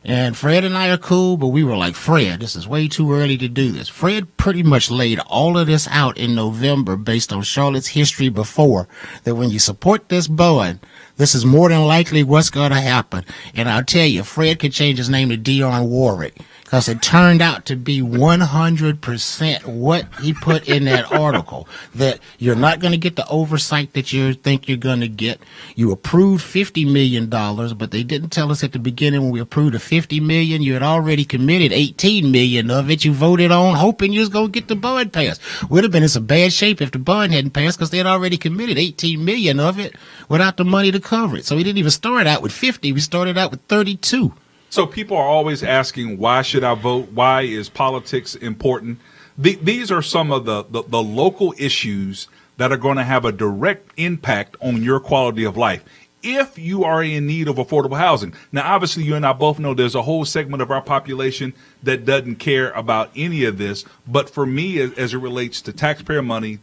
and Fred and I are cool, but we were like, Fred, this is way too early to do this. Fred pretty much laid all of this out in November based on Charlotte's history before, that when you support this bond, This is more than likely what's going to happen. And I'll tell you, Fred could change his name to Dionne Warwick, because it turned out to be 100% what he put in that article, that you're not going to get the oversight that you think you're going to get. You approved $50 million, but they didn't tell us at the beginning when we approved the $50 million, you had already committed $18 million of it. You voted on hoping you was going to get the bond passed. Would have been in some bad shape if the bond hadn't passed, because they had already committed $18 million of it without the money to cover it. So we didn't even start out with 50. We started out with 32. So people are always asking, why should I vote? Why is politics important? These are some of the local issues that are going to have a direct impact on your quality of life if you are in need of affordable housing. Now, obviously, you and I both know there's a whole segment of our population that doesn't care about any of this. But for me, as it relates to taxpayer money,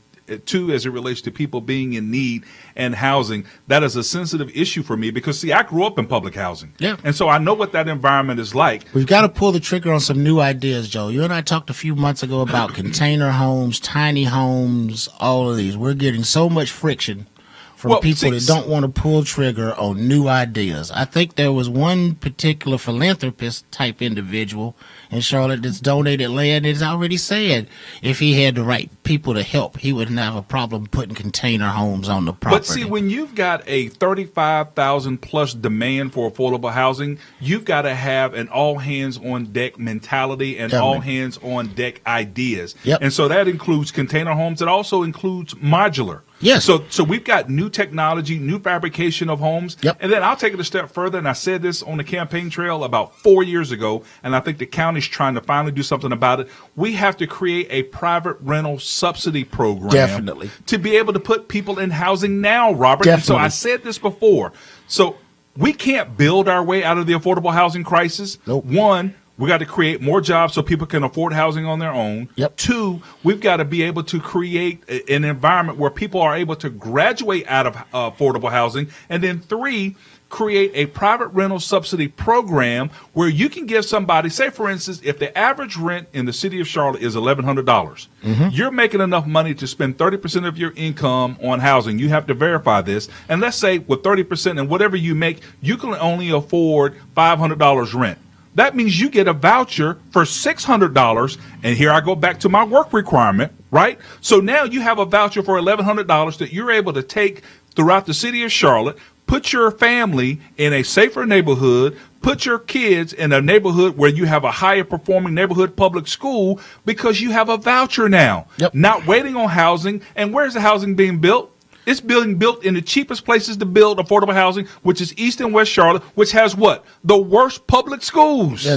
two, as it relates to people being in need and housing, that is a sensitive issue for me because, see, I grew up in public housing. Yeah. And so I know what that environment is like. We've got to pull the trigger on some new ideas, Joe. You and I talked a few months ago about container homes, tiny homes, all of these. We're getting so much friction from people that don't want to pull trigger on new ideas. I think there was one particular philanthropist type individual in Charlotte that's donated land that's already said if he had the right people to help, he wouldn't have a problem putting container homes on the property. But see, when you've got a 35,000 plus demand for affordable housing, you've got to have an all hands on deck mentality and all hands on deck ideas. Yep. And so that includes container homes. It also includes modular. Yes. So we've got new technology, new fabrication of homes. Yep. And then I'll take it a step further, and I said this on the campaign trail about 4 years ago, and I think the county's trying to finally do something about it. We have to create a private rental subsidy program. Definitely. To be able to put people in housing now, Robert. Definitely. And so I said this before. So we can't build our way out of the affordable housing crisis. Nope. One, we got to create more jobs so people can afford housing on their own. Yep. Two, we've got to be able to create an environment where people are able to graduate out of affordable housing. And then three, create a private rental subsidy program where you can give somebody, say, for instance, if the average rent in the city of Charlotte is $1,100, you're making enough money to spend 30% of your income on housing. You have to verify this. And let's say with 30% and whatever you make, you can only afford $500 rent. That means you get a voucher for $600. And here I go back to my work requirement, right? So now you have a voucher for $1,100 that you're able to take throughout the city of Charlotte, put your family in a safer neighborhood, put your kids in a neighborhood where you have a higher performing neighborhood public school because you have a voucher now. Yep. Not waiting on housing. And where's the housing being built? It's being built in the cheapest places to build affordable housing, which is East and West Charlotte, which has what? The worst public schools. Yeah,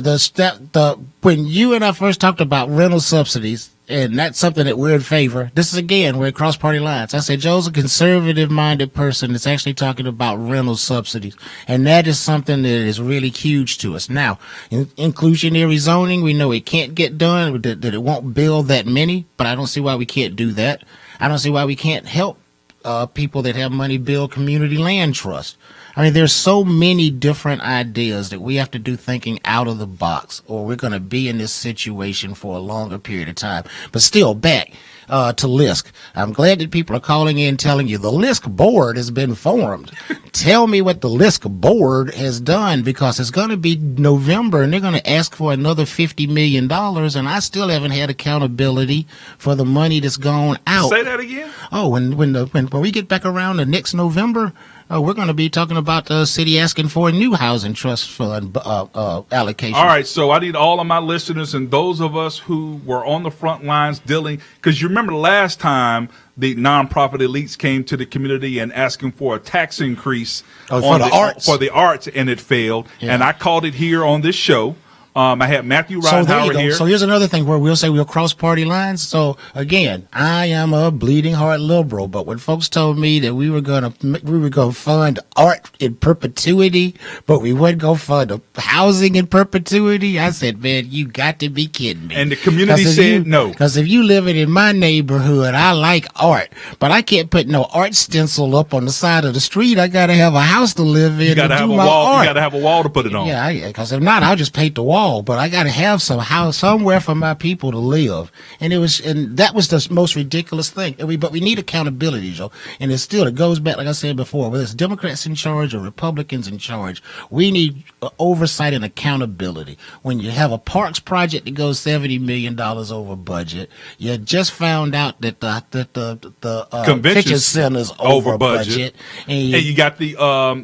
when you and I first talked about rental subsidies, and that's something that we're in favor. This is, again, we're across party lines. I said, Joe's a conservative-minded person that's actually talking about rental subsidies. And that is something that is really huge to us. Now, inclusionary zoning, we know it can't get done, that it won't build that many, but I don't see why we can't do that. I don't see why we can't help people that have money build community land trust. I mean, there's so many different ideas that we have to do thinking out of the box, or we're going to be in this situation for a longer period of time. But still, back to LISC. I'm glad that people are calling in telling you the LISC board has been formed. Tell me what the LISC board has done, because it's going to be November and they're going to ask for another $50 million, and I still haven't had accountability for the money that's gone out. Say that again? Oh, when we get back around the next November, we're going to be talking about the city asking for a new housing trust fund allocation. All right, so I need all of my listeners and those of us who were on the front lines dealing, because you remember last time the nonprofit elites came to the community and asking for a tax increase for the arts, and it failed. Yeah. And I called it here on this show. I had Matthew Ridenhour here. So here's another thing where we'll say we'll cross party lines. So again, I am a bleeding heart liberal, but when folks told me that we were gonna fund art in perpetuity, but we wouldn't go fund housing in perpetuity, I said, man, you got to be kidding me. And the community said no. Because if you living in my neighborhood, I like art, but I can't put no art stencil up on the side of the street. I gotta have a house to live in. You gotta have a wall. You gotta have a wall to put it on. Yeah, because if not, I'll just paint the wall small, but I got to have some house somewhere for my people to live. And that was the most ridiculous thing. But we need accountability, Joe. And it goes back, like I said before, whether it's Democrats in charge or Republicans in charge, we need oversight and accountability. When you have a parks project that goes $70 million over budget, you just found out that the convention center's over budget. And you got the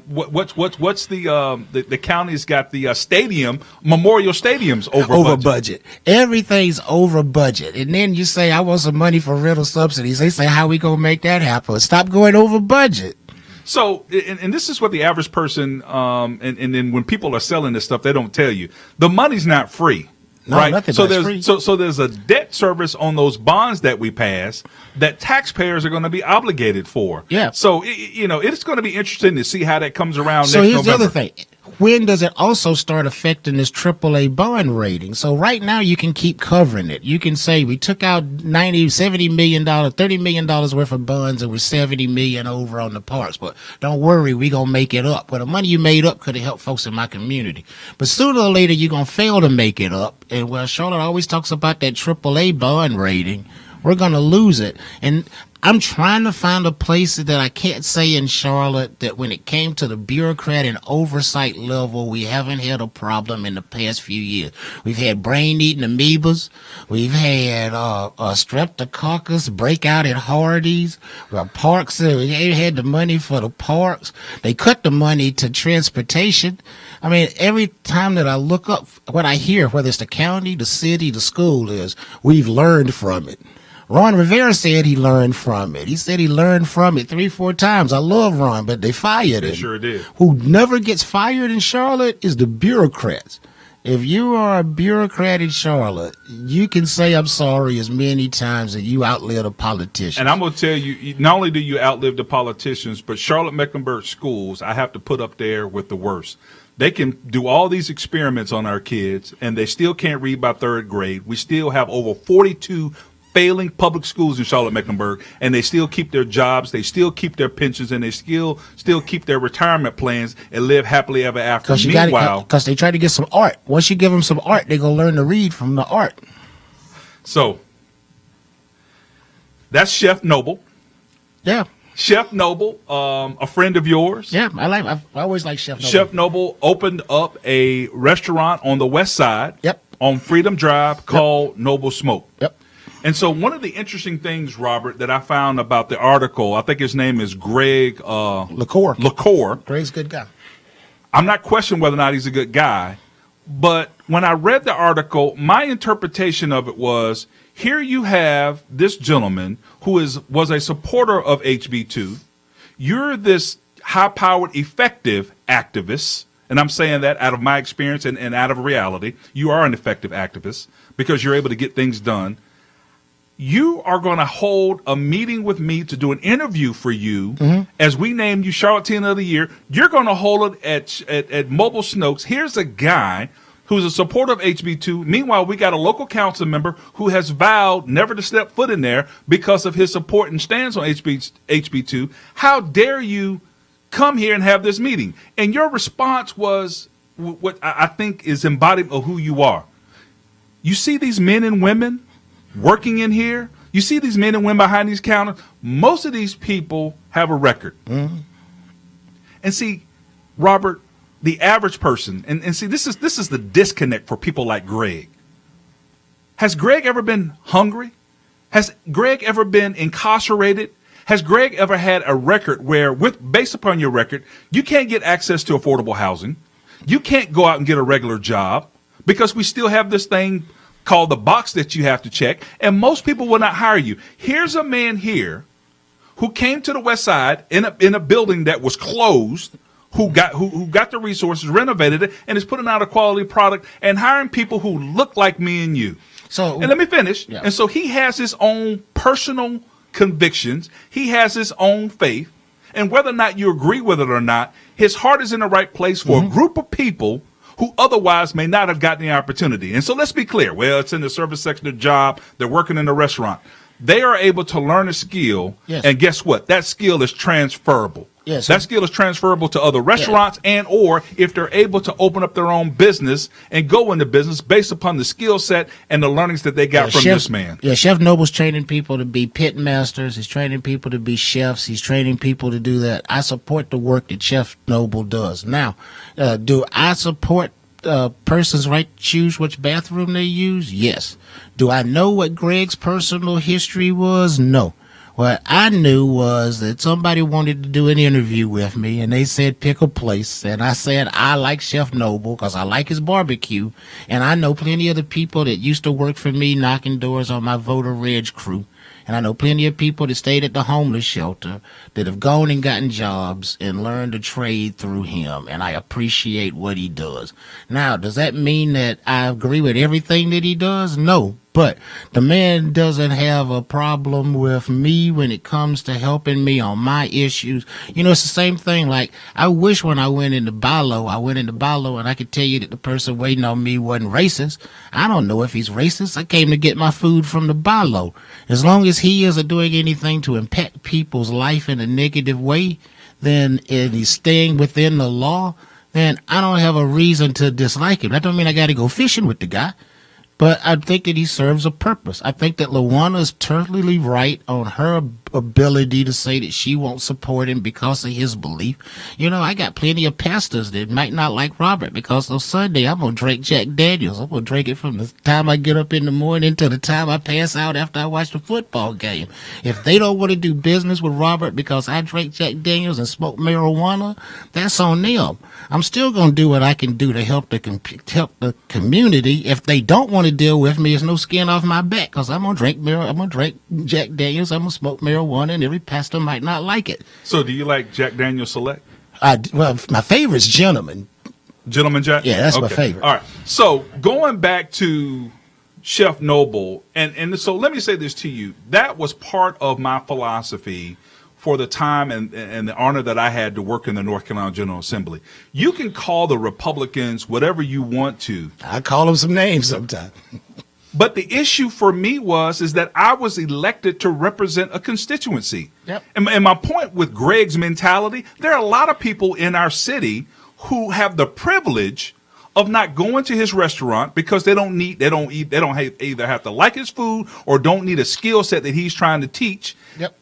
what's the county's got the stadium, Memorial Stadium's over budget. Everything's over budget. And then you say, I want some money for rental subsidies. They say, how we gonna make that happen? Stop going over budget. So, and this is what the average person, and then when people are selling this stuff, they don't tell you. The money's not free. No, right. Nothing so that's there's free. so there's a debt service on those bonds that we pass that taxpayers are going to be obligated for. Yeah. So it's going to be interesting to see how that comes around. So next here's November. the other thing. When does it also start affecting this AAA bond rating? So right now you can keep covering it. You can say we took out $70 million, $30 million worth of bonds and we're $70 million over on the parks. But don't worry, we're going to make it up. Well, the money you made up could have helped folks in my community. But sooner or later you're going to fail to make it up. And Charlotte always talks about that AAA bond rating. We're going to lose it. And I'm trying to find a place that I can't say in Charlotte that when it came to the bureaucrat and oversight level, we haven't had a problem in the past few years. We've had brain-eating amoebas. We've had streptococcus breakout at Hardee's. Parks, they ain't had the money for the parks. They cut the money to transportation. I mean, every time that I look up what I hear, whether it's the county, the city, the school, is we've learned from it. Ron Rivera said he learned from it. He said he learned from it 3-4 times. I love Ron, but they fired him. They sure did. Who never gets fired in Charlotte is the bureaucrats. If you are a bureaucrat in Charlotte, you can say I'm sorry as many times as you outlive a politician. And I'm going to tell you, not only do you outlive the politicians, but Charlotte-Mecklenburg schools, I have to put up there with the worst. They can do all these experiments on our kids, and they still can't read by third grade. We still have over 42 failing public schools in Charlotte-Mecklenburg, and they still keep their jobs, they still keep their pensions, and they still keep their retirement plans and live happily ever after. Meanwhile, because they try to get some art. Once you give them some art, they're going to learn to read from the art. So, that's Chef Noble. Yeah. Chef Noble, a friend of yours. Yeah, I always like Chef Noble. Chef Noble opened up a restaurant on the west side. Yep. On Freedom Drive called Noble Smoke. Yep. And so one of the interesting things, Robert, that I found about the article, I think his name is Greg LaCour. Greg's a good guy. I'm not questioning whether or not he's a good guy, but when I read the article, my interpretation of it was, here you have this gentleman who was a supporter of HB2. You're this high-powered, effective activist, and I'm saying that out of my experience and out of reality. You are an effective activist because you're able to get things done. You are going to hold a meeting with me to do an interview for you as we name you Charlatan of the Year. You're going to hold it at Mobile Snokes. Here's a guy who's a supporter of HB2. Meanwhile, we got a local council member who has vowed never to step foot in there because of his support and stance on HB2. How dare you come here and have this meeting? And your response was what I think is embodiment of who you are. You see these men and women working in here, you see these men and women behind these counters, most of these people have a record. Mm-hmm. And see, Robert, the average person, and see, this is the disconnect for people like Greg. Has Greg ever been hungry? Has Greg ever been incarcerated? Has Greg ever had a record where, based upon your record, you can't get access to affordable housing? You can't go out and get a regular job because we still have this thing called the box that you have to check, and most people will not hire you. Here's a man here who came to the west side in a building that was closed, who got the resources, renovated it, and is putting out a quality product and hiring people who look like me and you. And let me finish. Yeah. And so he has his own personal convictions. He has his own faith. And whether or not you agree with it or not, his heart is in the right place for a group of people who otherwise may not have gotten the opportunity. And so let's be clear. Well, it's in the service section of the job. They're working in the restaurant. they are able to learn a skill, Yes. and guess what? That skill is transferable. Yes. That skill is transferable to other restaurants, and or if they're able to open up their own business and go into business based upon the skill set and the learnings that they got from this man. Yeah, Chef Noble's training people to be pit masters. He's training people to be chefs. He's training people to do that. I support the work that Chef Noble does. Now, do I support person's right to choose which bathroom they use? Yes. Do I know what Greg's personal history was? No. What I knew was that somebody wanted to do an interview with me, and they said pick a place, and I said I like Chef Noble because I like his barbecue, and I know plenty of the people that used to work for me knocking doors on my Voter Reg crew. And I know plenty of people that stayed at the homeless shelter that have gone and gotten jobs and learned a trade through him. And I appreciate what he does. Now, does that mean that I agree with everything that he does? No. But the man doesn't have a problem with me when it comes to helping me on my issues. You know, it's the same thing. Like, I wish when I went into Balo and I could tell you that the person waiting on me wasn't racist. I don't know if he's racist. I came to get my food from the Balo. As long as he isn't doing anything to impact people's life in a negative way, then and he's staying within the law, then I don't have a reason to dislike him. That don't mean I got to go fishing with the guy. But I think that he serves a purpose. I think that LaWanna is totally right on her ability to say that she won't support him because of his belief. You know, I got plenty of pastors that might not like Robert because on Sunday I'm going to drink Jack Daniels. I'm going to drink it from the time I get up in the morning to the time I pass out after I watch the football game. If they don't want to do business with Robert because I drink Jack Daniels and smoke marijuana, that's on them. I'm still going to do what I can do to help the community. If they don't want to deal with me, there's no skin off my back because I'm going to drink Jack Daniels. I'm going to smoke marijuana, and every pastor might not like it. So do you like Jack Daniels Select? Well, my favorite's Gentleman. Gentleman Jack? Yeah, that's my Okay. favorite. All right. So going back to Chef Noble, and so let me say this to you. That was part of my philosophy for the time and the honor that I had to work in the North Carolina General Assembly. You can call the Republicans whatever you want to. I call them some names sometimes. But the issue for me is that I was elected to represent a constituency. Yep. And my point with Greg's mentality, there are a lot of people in our city who have the privilege of not going to his restaurant because they don't either have to like his food or don't need a skill set that he's trying to teach. Yep.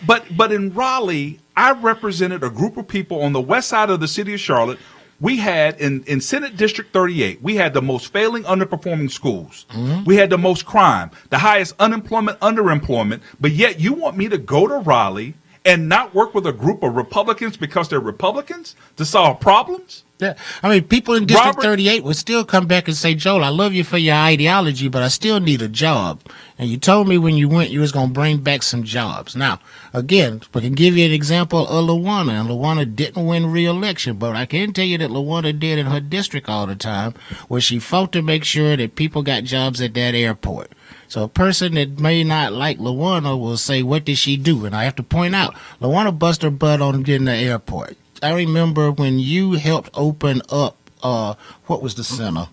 But in Raleigh, I represented a group of people on the west side of the city of Charlotte. We had in Senate District 38, we had the most failing, underperforming schools. Mm-hmm. We had the most crime, the highest unemployment, underemployment. But yet you want me to go to Raleigh and not work with a group of Republicans because they're Republicans to solve problems? Yeah, I mean, people in District Robert, 38 would still come back and say, Joel, I love you for your ideology, but I still need a job. And you told me when you went you was going to bring back some jobs. Now, again, we can give you an example of LaWanna, and LaWanna didn't win re-election, but I can tell you that LaWanna did in her district all the time, where she fought to make sure that people got jobs at that airport. So a person that may not like LaWanna will say, what did she do? And I have to point out, LaWanna bust her butt on getting the airport. I remember when you helped open up, what was the center?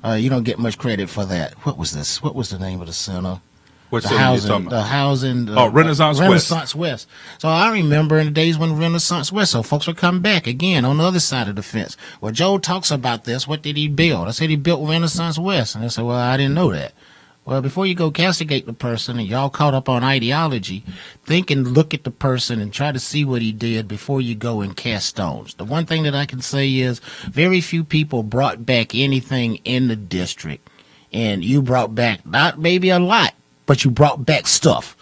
You don't get much credit for that. What was this? What was the name of the center? What's the housing? Renaissance West. Renaissance West. So I remember in the days when Renaissance West, so folks would come back again on the other side of the fence. Well, Joe talks about this. What did he build? I said he built Renaissance West. And they said, well, I didn't know that. Well, before you go castigate the person and y'all caught up on ideology, think and look at the person and try to see what he did before you go and cast stones. The one thing that I can say is very few people brought back anything in the district. And you brought back, not maybe a lot, but you brought back stuff.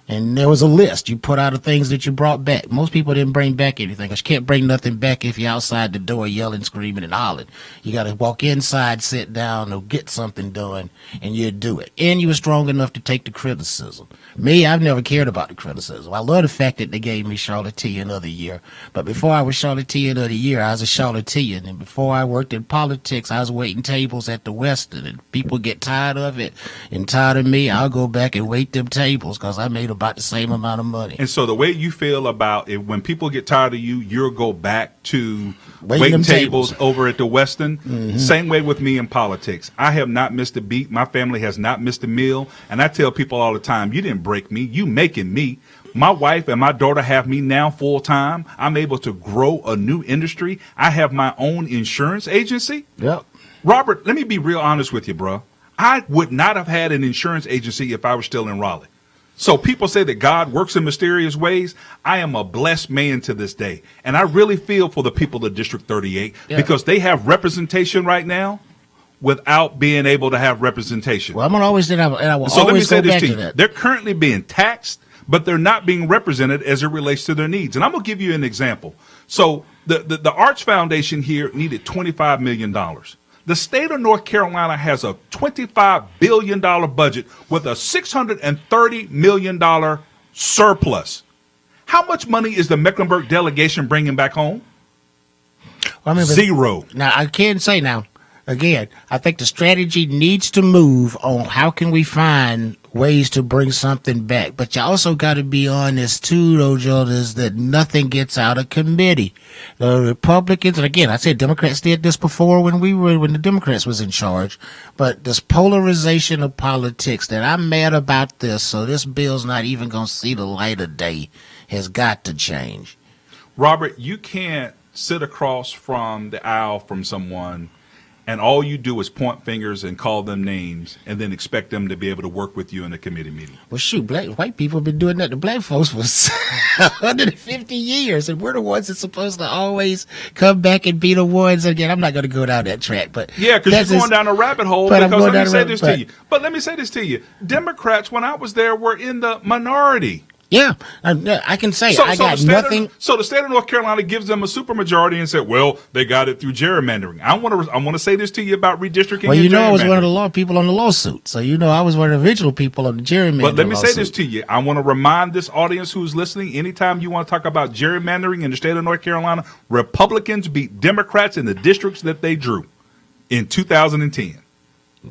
And there was a list. You put out of things that you brought back. Most people didn't bring back anything because you can't bring nothing back if you're outside the door yelling, screaming, and hollering. You got to walk inside, sit down, or get something done, and you do it. And you were strong enough to take the criticism. Me, I've never cared about the criticism. I love the fact that they gave me Charlottean of the Year. But before I was Charlottean of the Year, I was a Charlottean. And before I worked in politics, I was waiting tables at the Western. And people get tired of it and tired of me. I'll go back and wait them tables because I made a about the same amount of money. And so the way you feel about it, when people get tired of you, you'll go back to Waiting waiting them tables tables. over at the Westin. Same way with me in politics. I have not missed a beat. My family has not missed a meal. And I tell people all the time, you didn't break me. You making me. My wife and my daughter have me now full time. I'm able to grow a new industry. I have my own insurance agency. Yep. Robert, let me be real honest with you, bro. I would not have had an insurance agency if I was still in Raleigh. So people say that God works in mysterious ways. I am a blessed man to this day. And I really feel for the people of District 38 because they have representation right now without being able to have representation. Well, I'm gonna always say that, and I will So let me always say go this back to to you. that. They're currently being taxed, but they're not being represented as it relates to their needs. And I'm going to give you an example. So the Arts Foundation here needed $25 million. The state of North Carolina has a $25 billion budget with a $630 million surplus. How much money is the Mecklenburg delegation bringing back home? Well, I mean, but- Zero. Now, I can say now, again, I think the strategy needs to move on how can we find ways to bring something back. But you also got to be honest, too, though, Joel, is that nothing gets out of committee. The Republicans, and again, I said Democrats did this before when the Democrats was in charge, but this polarization of politics that I'm mad about this, so this bill's not even going to see the light of day, has got to change. Robert, you can't sit across from the aisle from someone and all you do is point fingers and call them names and then expect them to be able to work with you in a committee meeting. Well, shoot, white people have been doing that to black folks for 150 years, and we're the ones that's supposed to always come back and be the ones. Again, I'm not going to go down that track, but yeah, because you're going down a rabbit hole. But I'm Because going let me down a say rabbit- this but- to you. But let me say this to you: Democrats, when I was there, were in the minority. yeah, I can say I got the state nothing. So the state of North Carolina gives them a supermajority and said, "Well, they got it through gerrymandering." I want to say this to you about redistricting. Well, you and know, I was one of gerrymandering. the law people on the lawsuit, so you know I was one of the original people on the gerrymandering. But let me say lawsuit. this to you. I want to remind this audience who's listening, anytime you want to talk about gerrymandering in the state of North Carolina, Republicans beat Democrats in the districts that they drew in 2010.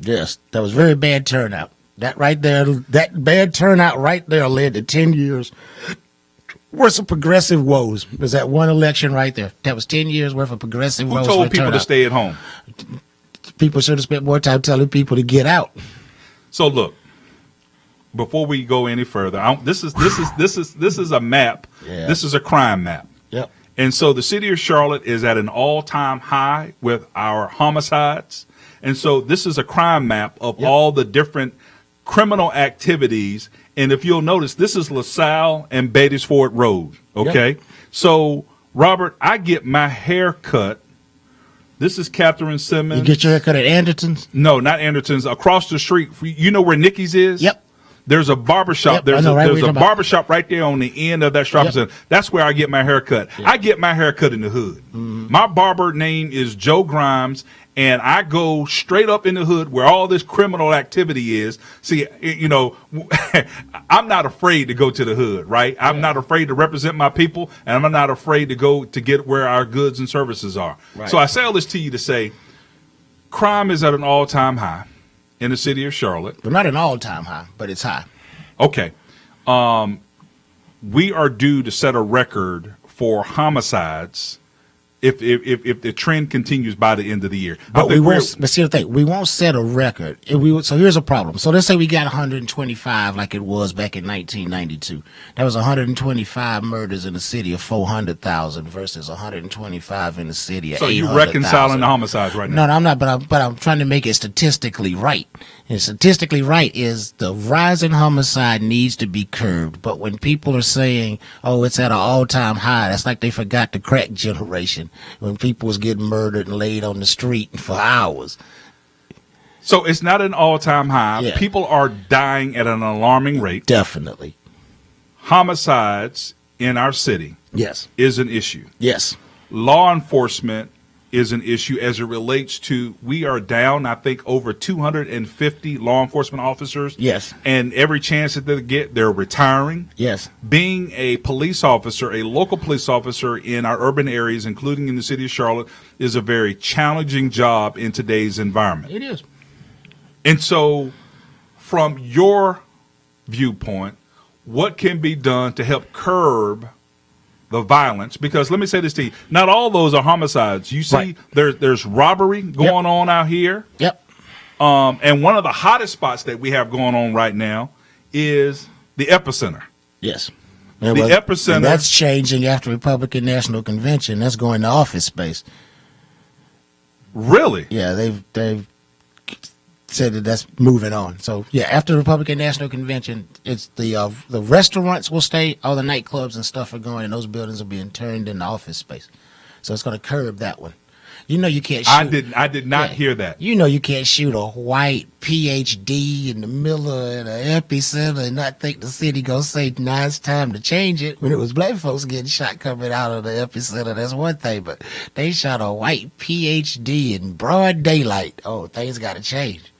Yes, that was very bad turnout. That right there, that bad turnout right there led to 10 years worth of progressive woes. Was that one election right there? That was 10 years worth of progressive Who woes. told for people to turnout. stay at home? People should have spent more time telling people to get out. So look, before we go any further, this is a map. Yeah. This is a crime map. Yep. And so the city of Charlotte is at an all-time high with our homicides. And so this is a crime map of all the different criminal activities. And if you'll notice, this is LaSalle and Beattisford Road. Okay. So, Robert, I get my hair cut. This is Catherine Simmons. You get your haircut at Anderton's? No, not Anderton's. Across the street. You know where Nikki's is? Yep. There's a barbershop. Yep, I There's know right where there's you're a talking about. barbershop right there on the end of that shopping Yep. center. That's where I get my hair cut. I get my hair cut in the hood. Mm-hmm. My barber name is Joe Grimes, and I go straight up in the hood where all this criminal activity is. See, you know, I'm not afraid to go to the hood, right? I'm not afraid to represent my people, and I'm not afraid to go to get where our goods and services are. Right. So I say all this to you to say crime is at an all-time high in the city of Charlotte. Well, not an all-time high, but it's high. Okay. We are due to set a record for homicides if the trend continues by the end of the year. But we won't. But see the thing, we won't set a record. So here's a problem. So let's say we got 125 like it was back in 1992. That was 125 murders in the city of 400,000 versus 125 in the city of 800,000. So you reconciling the homicides right now? No, I'm not. But I'm trying to make it statistically right. And statistically right is the rise in homicide needs to be curbed. But when people are saying, "Oh, it's at an all-time high," that's like they forgot the crack generation when people was getting murdered and laid on the street for hours. So it's not an all-time high. Yeah. People are dying at an alarming rate. Definitely. Homicides in our city Yes. is an issue. Yes. Law enforcement is an issue as it relates to, we are down, I think, over 250 law enforcement officers. Yes. And every chance that they get, they're retiring. Yes. Being a police officer, a local police officer in our urban areas, including in the city of Charlotte, is a very challenging job in today's environment. It is. And so, from your viewpoint, what can be done to help curb the violence? Because let me say this to you, not all those are homicides. You see, Right. there's robbery going on out here. Yep. And one of the hottest spots that we have going on right now is the epicenter. Yes. The epicenter. And that's changing after Republican National Convention. That's going to office space. Really? Yeah, they've said that that's moving on. So yeah, after the Republican National Convention, it's the restaurants will stay, all the nightclubs and stuff are going, and those buildings are being turned into office space. So it's going to curb that one. You know you can't shoot. I did not hear that. You know you can't shoot a white PhD in the middle of the epicenter and not think the city gonna say, nah, it's time to change it. When it was black folks getting shot coming out of the epicenter, that's one thing. But they shot a white PhD in broad daylight. Oh, things gotta change.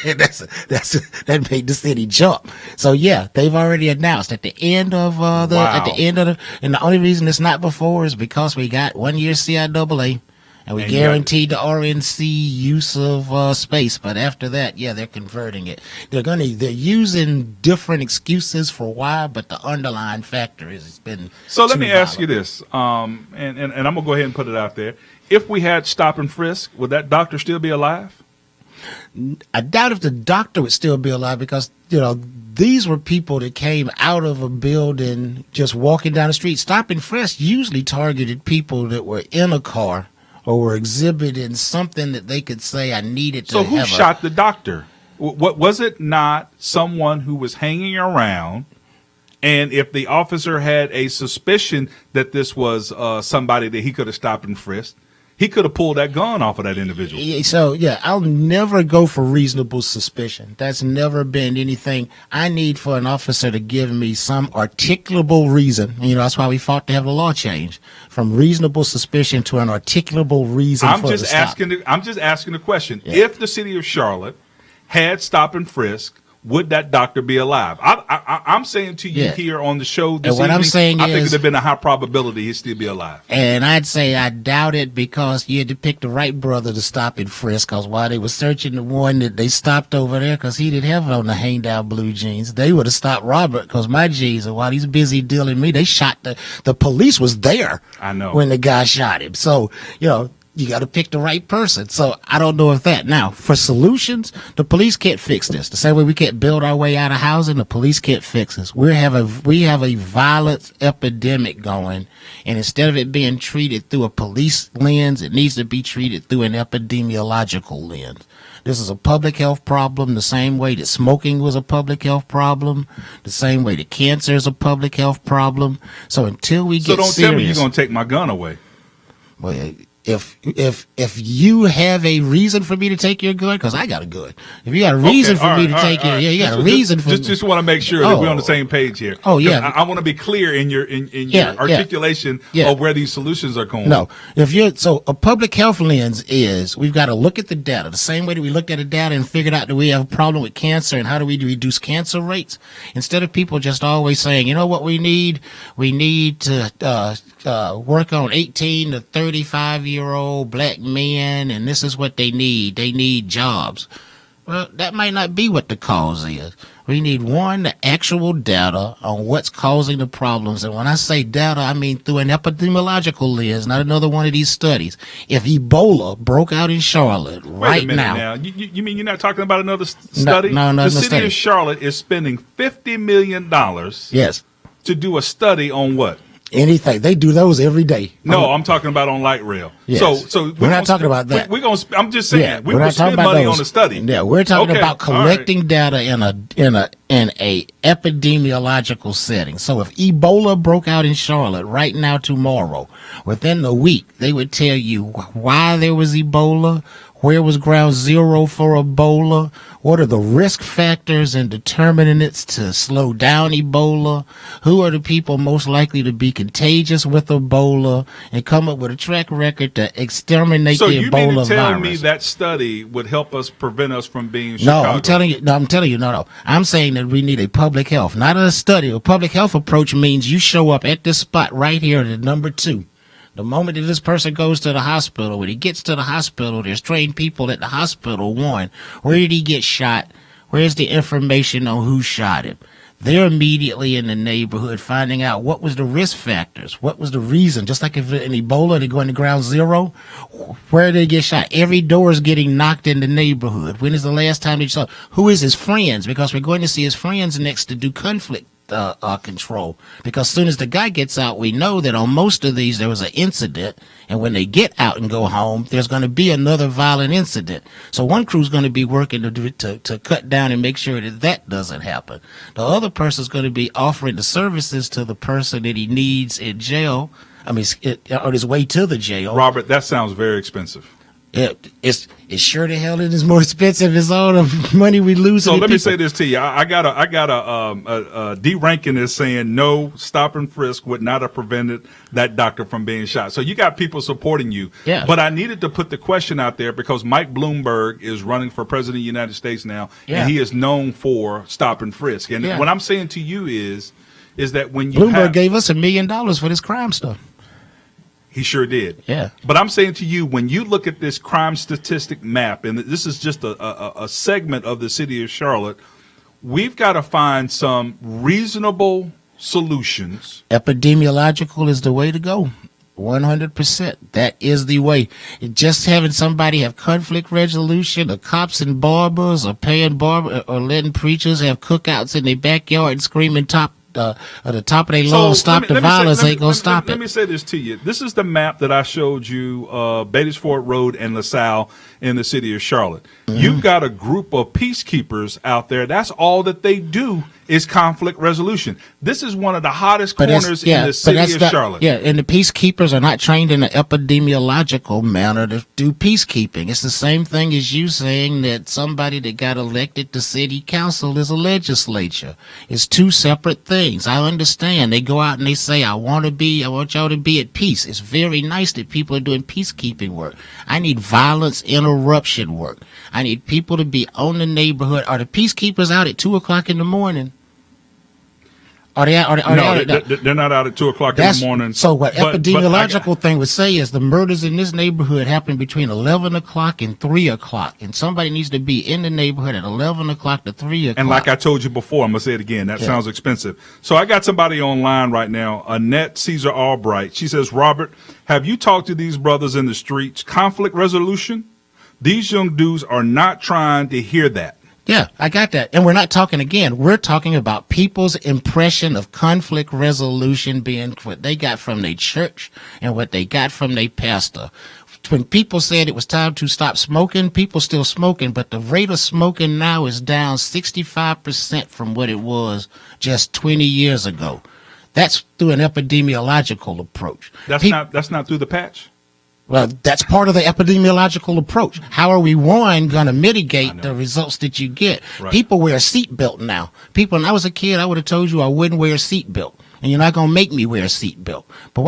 That made the city jump. So yeah, they've already announced at the end of and the only reason it's not before is because we got 1 year CIAA. And we guaranteed the RNC use of space, but after that, yeah, they're converting it. They're using different excuses for why, but the underlying factor is it's been. So let me ask you this, and I'm gonna go ahead and put it out there. If we had stop and frisk, would that doctor still be alive? I doubt if the doctor would still be alive because these were people that came out of a building just walking down the street. Stop and frisk usually targeted people that were in a car or were exhibiting something that they could say I needed to. So who shot the doctor? What was it? Not someone who was hanging around, and if the officer had a suspicion that this was somebody that he could have stopped and frisked, he could have pulled that gun off of that individual. So yeah, I'll never go for reasonable suspicion. That's never been anything. I need for an officer to give me some articulable reason. That's why we fought to have the law change from reasonable suspicion to an articulable reason. I'm just asking the question. Yeah. If the city of Charlotte had stop and frisk, would that doctor be alive? I'm saying to you here on the show this evening, I'm saying I think there'd been a high probability he'd still be alive. And I'd say I doubt it because you had to pick the right brother to stop and frisk. Because while they were searching the one that they stopped over there, because he didn't have on the hang down blue jeans, they would have stopped Robert because my jeans. And while he's busy dealing me, they shot the police was there. I know when the guy shot him. So you got to pick the right person. So I don't know if that. Now, for solutions, the police can't fix this. The same way we can't build our way out of housing, the police can't fix this. We have a violence epidemic going, and instead of it being treated through a police lens, it needs to be treated through an epidemiological lens. This is a public health problem the same way that smoking was a public health problem, the same way that cancer is a public health problem. So until we get serious. So don't tell me you're going to take my gun away. Well, if you have a reason for me to take your gun, because I got a gun. If you got a reason for me to take your, you got a reason for. Just want to make sure that we're on the same page here. Oh yeah, I want to be clear in your articulation of where these solutions are going. No, so a public health lens is we've got to look at the data the same way that we looked at the data and figured out that we have a problem with cancer and how do we reduce cancer rates. Instead of people just always saying, you know what we need to work on 18 to 35-year-old black men, and this is what they need. They need jobs. Well, that might not be what the cause is. We need the actual data on what's causing the problems. And when I say data, I mean through an epidemiological lens, not another one of these studies. If Ebola broke out in Charlotte right now. You mean you're not talking about another study? No, the city of Charlotte is spending $50 million yes, to do a study on what? Anything. They do those every day. No, I'm talking about on light rail. Yes. So we're not talking about that. I'm just saying we're not talking about money those. on the study. Yeah, we're talking about collecting data in a epidemiological setting. So if Ebola broke out in Charlotte right now tomorrow, within the week, they would tell you why there was Ebola, where was ground zero for Ebola, what are the risk factors and determinants to slow down Ebola, who are the people most likely to be contagious with Ebola, and come up with a track record to exterminate the Ebola virus. So you mean to tell me that study would help us prevent us from being Chicago? No, I'm telling you, no. I'm saying that we need a public health, not a study. A public health approach means you show up at this spot right here at number 2. The moment that this person goes to the hospital, when he gets to the hospital, there's trained people at the hospital. Where did he get shot? Where's the information on who shot him? they're immediately in the neighborhood finding out what was the risk factors, what was the reason. Just like if in Ebola, they go into ground zero, where did they get shot? Every door is getting knocked in the neighborhood. When is the last time they saw? Who is his friends? Because we're going to see his friends next to do conflict control. Because as soon as the guy gets out, we know that on most of these there was an incident, and when they get out and go home, there's going to be another violent incident. So one crew's going to be working to cut down and make sure that that doesn't happen. The other person's going to be offering the services to the person that he needs in jail. I mean, on his way to the jail. Robert, that sounds very expensive. It's sure the hell it is more expensive. It's all the money we lose. So let me say this to you. I got a D ranking is saying no, stop and frisk would not have prevented that doctor from being shot. So you got people supporting you. Yeah. But I needed to put the question out there because Mike Bloomberg is running for president of the United States now, and he is known for stop and frisk. And what I'm saying to you is that when you Bloomberg gave us $1 million for this crime stuff. He sure did. Yeah. But I'm saying to you, when you look at this crime statistic map, and this is just a segment of the city of Charlotte, we've got to find some reasonable solutions. Epidemiological is the way to go. 100%. That is the way. Just having somebody have conflict resolution, or cops and barbers, or paying barber, or letting preachers have cookouts in their backyard and screaming at the top of their lungs, stop the violence, ain't gonna stop it. Let me say this to you. This is the map that I showed you, Beatty'sford Road and LaSalle in the city of Charlotte. Mm-hmm. You've got a group of peacekeepers out there. That's all that they do is conflict resolution. This is one of the hottest corners in the city of Charlotte. Yeah, and the peacekeepers are not trained in an epidemiological manner to do peacekeeping. It's the same thing as you saying that somebody that got elected to city council is a legislature. It's two separate things. I understand. They go out and they say, I want y'all to be at peace. It's very nice that people are doing peacekeeping work. I need violence interruption work. I need people to be on the neighborhood. Are the peacekeepers out at 2:00 in the morning? Are they out? They're not out at 2:00 in the morning. So what epidemiological thing would say is the murders in this neighborhood happen between 11 o'clock and 3 o'clock, and somebody needs to be in the neighborhood at 11 o'clock to 3 o'clock. And like I told you before, I'm gonna say it again. That sounds expensive. So I got somebody online right now, Annette Caesar Albright. She says, Robert, have you talked to these brothers in the streets? Conflict resolution? These young dudes are not trying to hear that. Yeah, I got that. And we're not talking again. We're talking about people's impression of conflict resolution being what they got from their church and what they got from their pastor. When people said it was time to stop smoking, people still smoking, but the rate of smoking now is down 65% from what it was just 20 years ago. That's through an epidemiological approach. That's not through the patch? Well, that's part of the epidemiological approach. How are we, one, going to mitigate the results that you get? Right. People wear a seatbelt now. When I was a kid, I would have told you I wouldn't wear a seatbelt. And you're not going to make me wear a seatbelt. But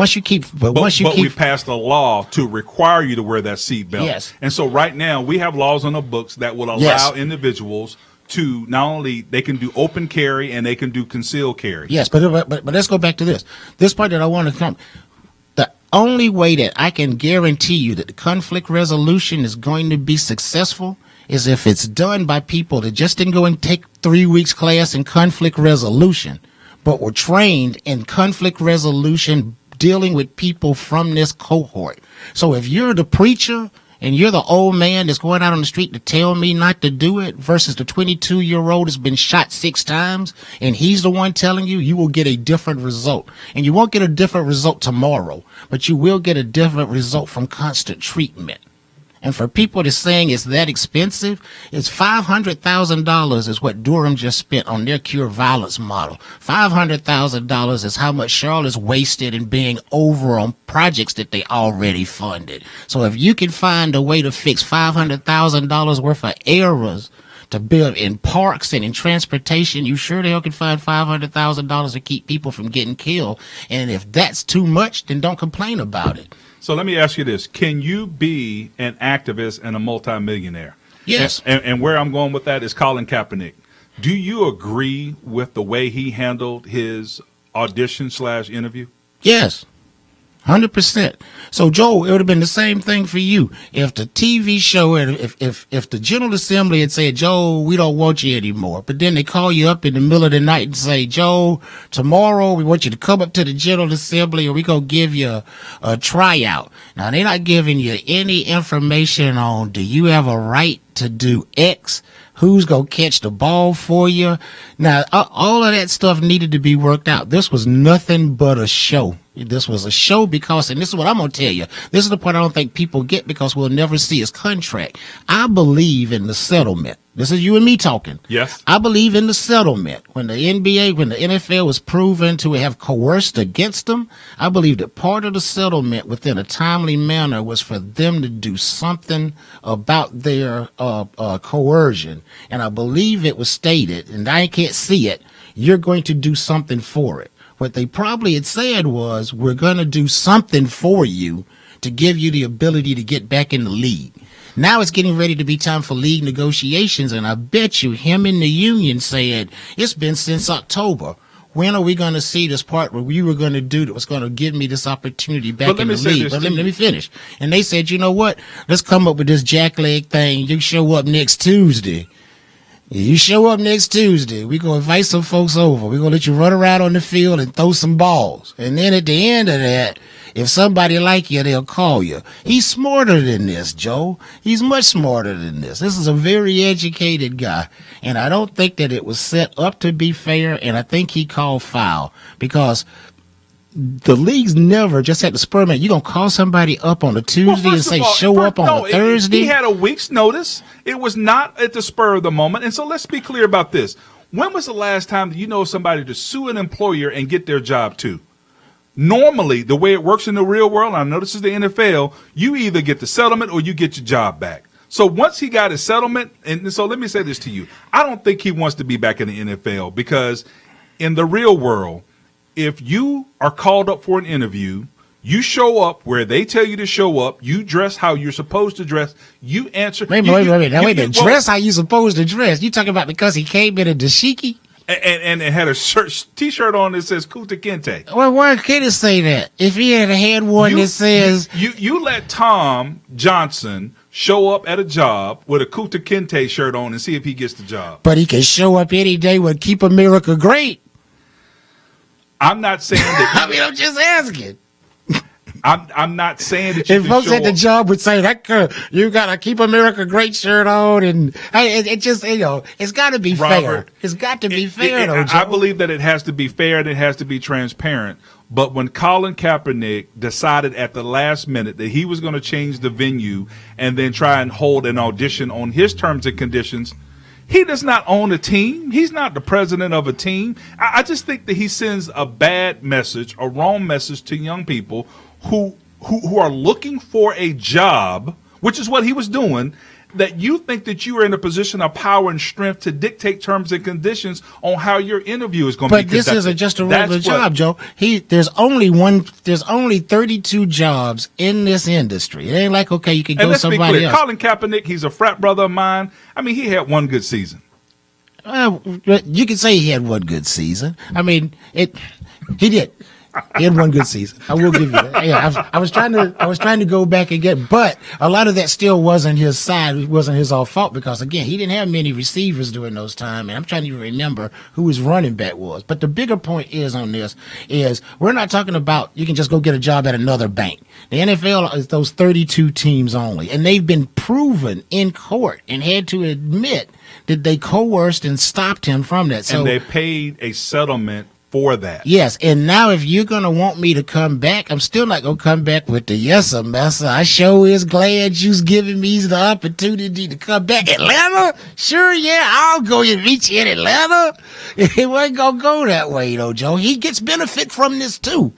we passed a law to require you to wear that seatbelt. Yes. And so right now we have laws on the books that will allow individuals to not only they can do open carry and they can do concealed carry. Yes, but let's go back to this. This part that I want to come. The only way that I can guarantee you that the conflict resolution is going to be successful is if it's done by people that just didn't go and take 3 weeks class in conflict resolution, but were trained in conflict resolution dealing with people from this cohort. So if you're the preacher and you're the old man that's going out on the street to tell me not to do it versus the 22-year-old that's been shot 6 times and he's the one telling you, you will get a different result. And you won't get a different result tomorrow, but you will get a different result from constant treatment. And for people that's saying it's that expensive, it's $500,000 is what Durham just spent on their cure violence model. $500,000 is how much Charlotte's wasted in being over on projects that they already funded. So if you can find a way to fix $500,000 worth of errors to build in parks and in transportation, you sure the hell can find $500,000 to keep people from getting killed. And if that's too much, then don't complain about it. So let me ask you this. Can you be an activist and a multimillionaire? Yes. And where I'm going with that is Colin Kaepernick. Do you agree with the way he handled his audition / interview? Yes. 100%. So, Joe, it would have been the same thing for you if the TV show, if the General Assembly had said, Joe, we don't want you anymore. But then they call you up in the middle of the night and say, Joe, tomorrow we want you to come up to the General Assembly or we're going to give you a tryout. Now, they're not giving you any information on, do you have a right to do X? Who's going to catch the ball for you? Now, all of that stuff needed to be worked out. This was nothing but a show. This was a show because, and this is what I'm going to tell you, this is the part I don't think people get because we'll never see his contract. I believe in the settlement. This is you and me talking. Yes. I believe in the settlement. When the NFL was proven to have coerced against them, I believe that part of the settlement within a timely manner was for them to do something about their coercion. And I believe it was stated, and I can't see it, you're going to do something for it. What they probably had said was, we're going to do something for you to give you the ability to get back in the league. Now it's getting ready to be time for league negotiations, and I bet you him and the union said, it's been since October. When are we going to see this part where we were going to do that was going to give me this opportunity back in the league? But let me finish. And they said, you know what? Let's come up with this jackleg thing. You show up next Tuesday. You show up next Tuesday. We're going to invite some folks over. We're going to let you run around on the field and throw some balls. And then at the end of that, if somebody like you, they'll call you. He's smarter than this, Joe. He's much smarter than this. This is a very educated guy. And I don't think that it was set up to be fair. And I think he called foul because the league's never just at the spur man. You gonna call somebody up on a Tuesday and say show up on a Thursday? He had a week's notice. It was not at the spur of the moment. And so let's be clear about this. When was the last time that you know somebody to sue an employer and get their job too? Normally, the way it works in the real world, and I know this is the NFL, you either get the settlement or you get your job back. So once he got his settlement, and so let me say this to you. I don't think he wants to be back in the NFL because in the real world, if you are called up for an interview, you show up where they tell you to show up, you dress how you're supposed to dress, you answer. Wait a minute. Dress how you supposed to dress. You talking about because he came in a dashiki? And had a T-shirt on that says Kunta Kinte. Well, why can't it say that? If he had one that says... You let Tom Johnson show up at a job with a Kunta Kinte shirt on and see if he gets the job. But he can show up any day with Keep America Great. I'm not saying that... I mean, I'm just asking. I'm not saying that you if folks at the job would say that you got to Keep America Great shirt on, and it just it's got to be fair. It's got to be fair, though, Joe. I believe that it has to be fair and it has to be transparent. But when Colin Kaepernick decided at the last minute that he was going to change the venue and then try and hold an audition on his terms and conditions, he does not own a team. He's not the president of a team. I just think that he sends a bad message, a wrong message to young people who are looking for a job, which is what he was doing, that you think that you are in a position of power and strength to dictate terms and conditions on how your interview is going to be conducted. But this isn't just a regular job, Joe. There's only 32 jobs in this industry. It ain't like, okay, you can go somebody else. Colin Kaepernick, he's a frat brother of mine. I mean, he had one good season. You can say he had one good season. I mean, he did. He had one good season. I will give you that. Yeah, I was trying to go back and get, but a lot of that still wasn't his side. It wasn't his all fault because again, he didn't have many receivers during those times. And I'm trying to even remember who his running back was. But the bigger point is on this is we're not talking about you can just go get a job at another bank. The NFL is those 32 teams only, and they've been proven in court and had to admit that they coerced and stopped him from that. So, and they paid a settlement for that. Yes, and now if you're going to want me to come back, I'm still not going to come back with the yes, sir, massa. I sure is glad you's giving me the opportunity to come back. Atlanta? Sure, yeah, I'll go and meet you in Atlanta. It wasn't going to go that way, though, Joe. He gets benefit from this, too.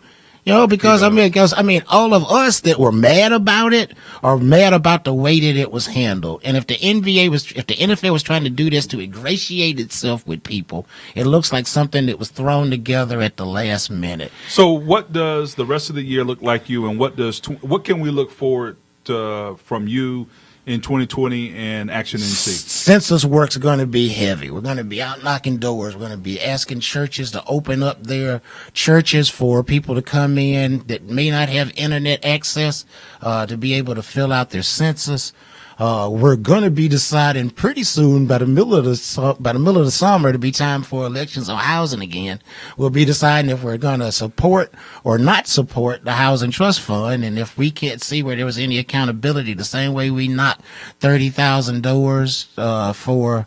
Because all of us that were mad about it are mad about the way that it was handled. And if the NFL was trying to do this to ingratiate itself with people, it looks like something that was thrown together at the last minute. So what does the rest of the year look like you, and what can we look forward to from you in 2020 and Action NC? Census work's going to be heavy. We're going to be out knocking doors. We're going to be asking churches to open up their churches for people to come in that may not have internet access to be able to fill out their census. We're going to be deciding pretty soon by the middle of the summer to be time for elections on housing again. We'll be deciding if we're going to support or not support the Housing Trust Fund. And if we can't see where there was any accountability, the same way we knocked 30,000 doors for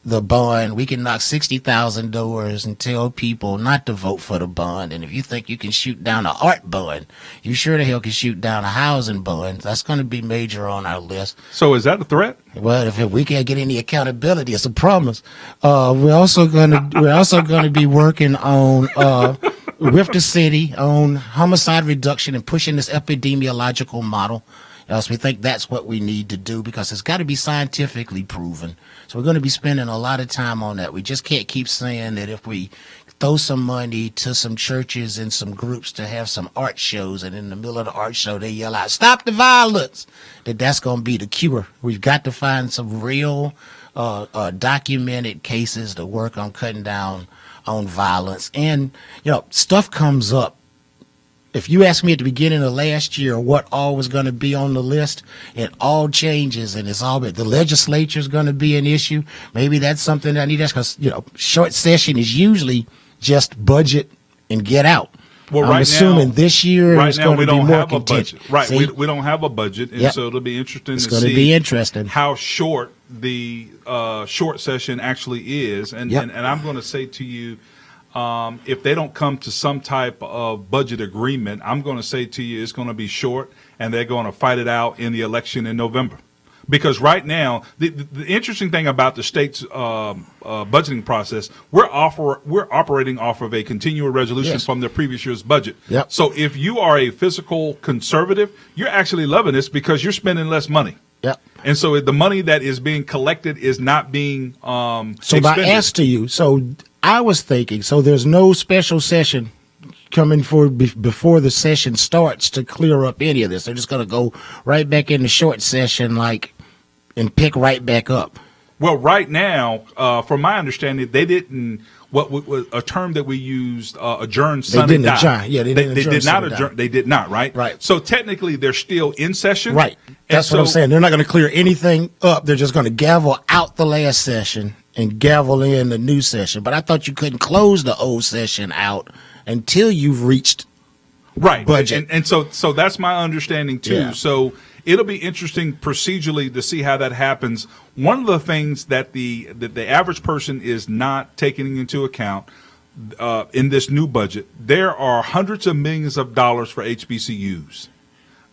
the bond, we can knock 60,000 doors and tell people not to vote for the bond. And if you think you can shoot down an art bond, you sure the hell can shoot down a housing bond. That's going to be major on our list. So is that a threat? Well, if we can't get any accountability, it's a promise. We're also going to be working on with the city on homicide reduction and pushing this epidemiological model. So we think that's what we need to do because it's got to be scientifically proven. So we're going to be spending a lot of time on that. We just can't keep saying that if we throw some money to some churches and some groups to have some art shows, and in the middle of the art show they yell out, "Stop the violence," that's going to be the cure. We've got to find some real documented cases to work on cutting down on violence. And, stuff comes up. If you asked me at the beginning of last year what all was going to be on the list, it all changes, and the legislature is going to be an issue. Maybe that's something that I need to ask because, short session is usually just budget and get out. Well, I'm assuming this year it's going to be more contentious. Right, we don't have a budget, and so it'll be interesting to see. It's going to be interesting how short the short session actually is, and I'm going to say to you, if they don't come to some type of budget agreement, I'm going to say to you it's going to be short, and they're going to fight it out in the election in November. Because right now, the interesting thing about the state's budgeting process, we're operating off of a continual resolution from the previous year's budget. Yep. So if you are a fiscal conservative, you're actually loving this because you're spending less money. Yep. And so the money that is being collected is not being So expended. I asked to you, I was thinking, so there's no special session coming before the session starts to clear up any of this. They're just going to go right back in the short session and pick right back up. Well, right now, from my understanding, they didn't. What was a term that we used? Adjourn, son, and die. They did not adjourn. They did not. Right. Right. So technically, they're still in session. Right. That's what I'm saying. They're not going to clear anything up. They're just going to gavel out the last session and gavel in the new session. But I thought you couldn't close the old session out until you've reached budget. And so that's my understanding too. Yeah. So it'll be interesting procedurally to see how that happens. One of the things that the average person is not taking into account in this new budget, there are hundreds of millions of dollars for HBCUs.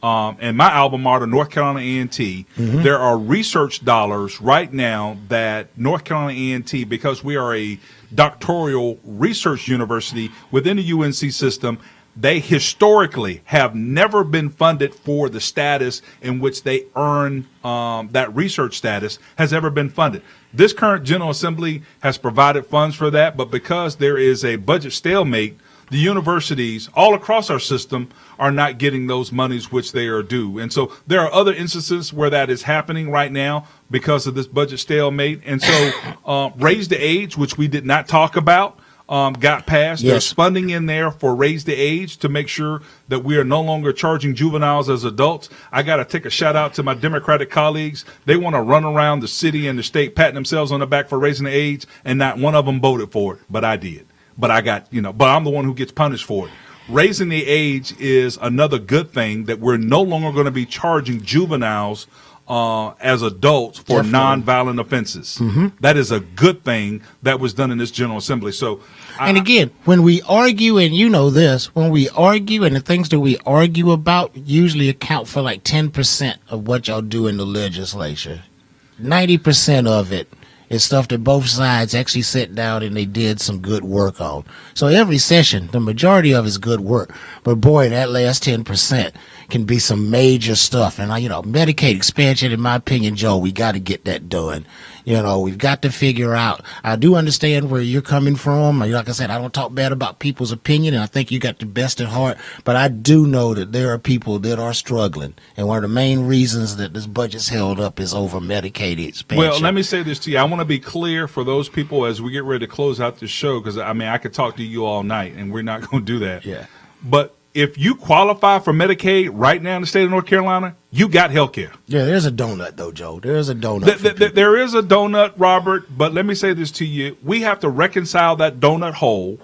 And my alma mater, North Carolina A&T, there are research dollars right now that North Carolina A&T, because we are a doctoral research university within the UNC system, they historically have never been funded for the status in which they earn that research status has ever been funded. This current General Assembly has provided funds for that, but because there is a budget stalemate, the universities all across our system are not getting those monies which they are due. And so there are other instances where that is happening right now because of this budget stalemate. And so Raise the Age, which we did not talk about, got passed. Yes. There's funding in there for Raise the Age to make sure that we are no longer charging juveniles as adults. I got to take a shout out to my Democratic colleagues. They want to run around the city and the state patting themselves on the back for raising the age, and not one of them voted for it, but I did. But I got, but I'm the one who gets punished for it. Raising the age is another good thing that we're no longer going to be charging juveniles as adults for nonviolent offenses. That is a good thing that was done in this General Assembly. So, and again, when we argue, and you know this, when we argue and the things that we argue about usually account for like 10% of what y'all do in the legislature. 90% of it is stuff that both sides actually sit down and they did some good work on. So every session, the majority of it is good work. But boy, that last 10% can be some major stuff. And Medicaid expansion, in my opinion, Joe, we got to get that done. We've got to figure out. I do understand where you're coming from. Like I said, I don't talk bad about people's opinion, and I think you got the best at heart. But I do know that there are people that are struggling, and one of the main reasons that this budget's held up is over Medicaid expansion. Well, let me say this to you. I want to be clear for those people as we get ready to close out this show, because I could talk to you all night, and we're not going to do that. Yeah. But if you qualify for Medicaid right now in the state of North Carolina, you got health care. Yeah, there's a donut, though, Joe. There's a donut. There is a donut, Robert, but let me say this to you. We have to reconcile that donut hole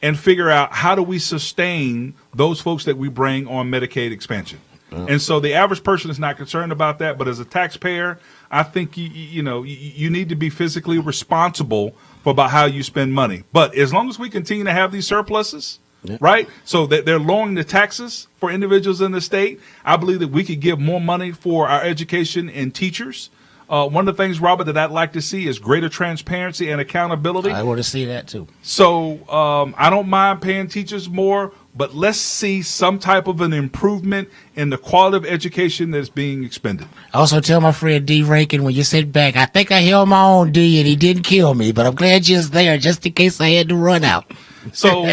and figure out how do we sustain those folks that we bring on Medicaid expansion. And so the average person is not concerned about that, but as a taxpayer, I think you need to be physically responsible for about how you spend money. But as long as we continue to have these surpluses, right? So that they're lowering the taxes for individuals in the state. I believe that we could give more money for our education and teachers. One of the things, Robert, that I'd like to see is greater transparency and accountability. I want to see that too. So I don't mind paying teachers more, but let's see some type of an improvement in the quality of education that's being expended. I also tell my friend D. Rankin, when you sit back, I think I held my own, D, and he didn't kill me, but I'm glad you're there just in case I had to run out. So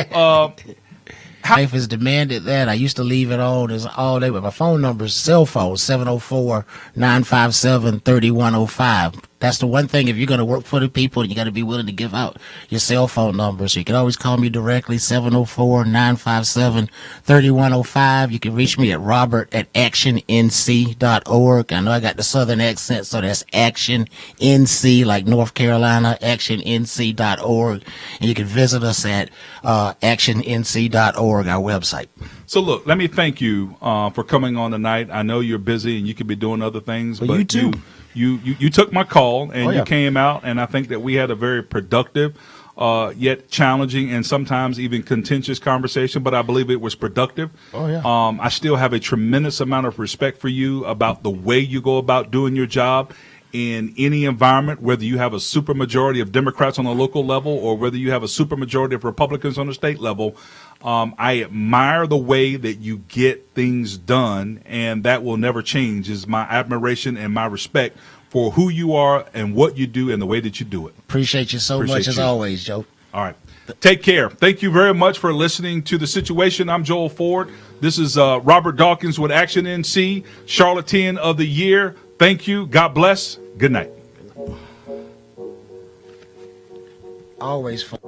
Life has demanded that. I used to leave it on all day, but my phone number is cell phone, 704-957-3105. That's the one thing. If you're going to work for the people, you got to be willing to give out your cell phone number. So you can always call me directly, 704-957-3105. You can reach me at robert@actionnc.org. I know I got the southern accent, so that's Action NC, like North Carolina, actionnc.org. And you can visit us at actionnc.org, our website. So look, let me thank you for coming on tonight. I know you're busy and you could be doing other things, but you too. You took my call and yeah. you came out, and I think that we had a very productive, yet challenging and sometimes even contentious conversation, but I believe it was productive. Oh, yeah. I still have a tremendous amount of respect for you about the way you go about doing your job in any environment, whether you have a supermajority of Democrats on the local level or whether you have a supermajority of Republicans on the state level. I admire the way that you get things done, and that will never change. Is my admiration and my respect for who you are and what you do and the way that you do it. Appreciate you so much as always, Joe. All right. Take care. Thank you very much for listening to The Situation. I'm Joel Ford. This is Robert Dawkins with Action NC, Charlatan of the Year. Thank you. God bless. Good night. Always fun.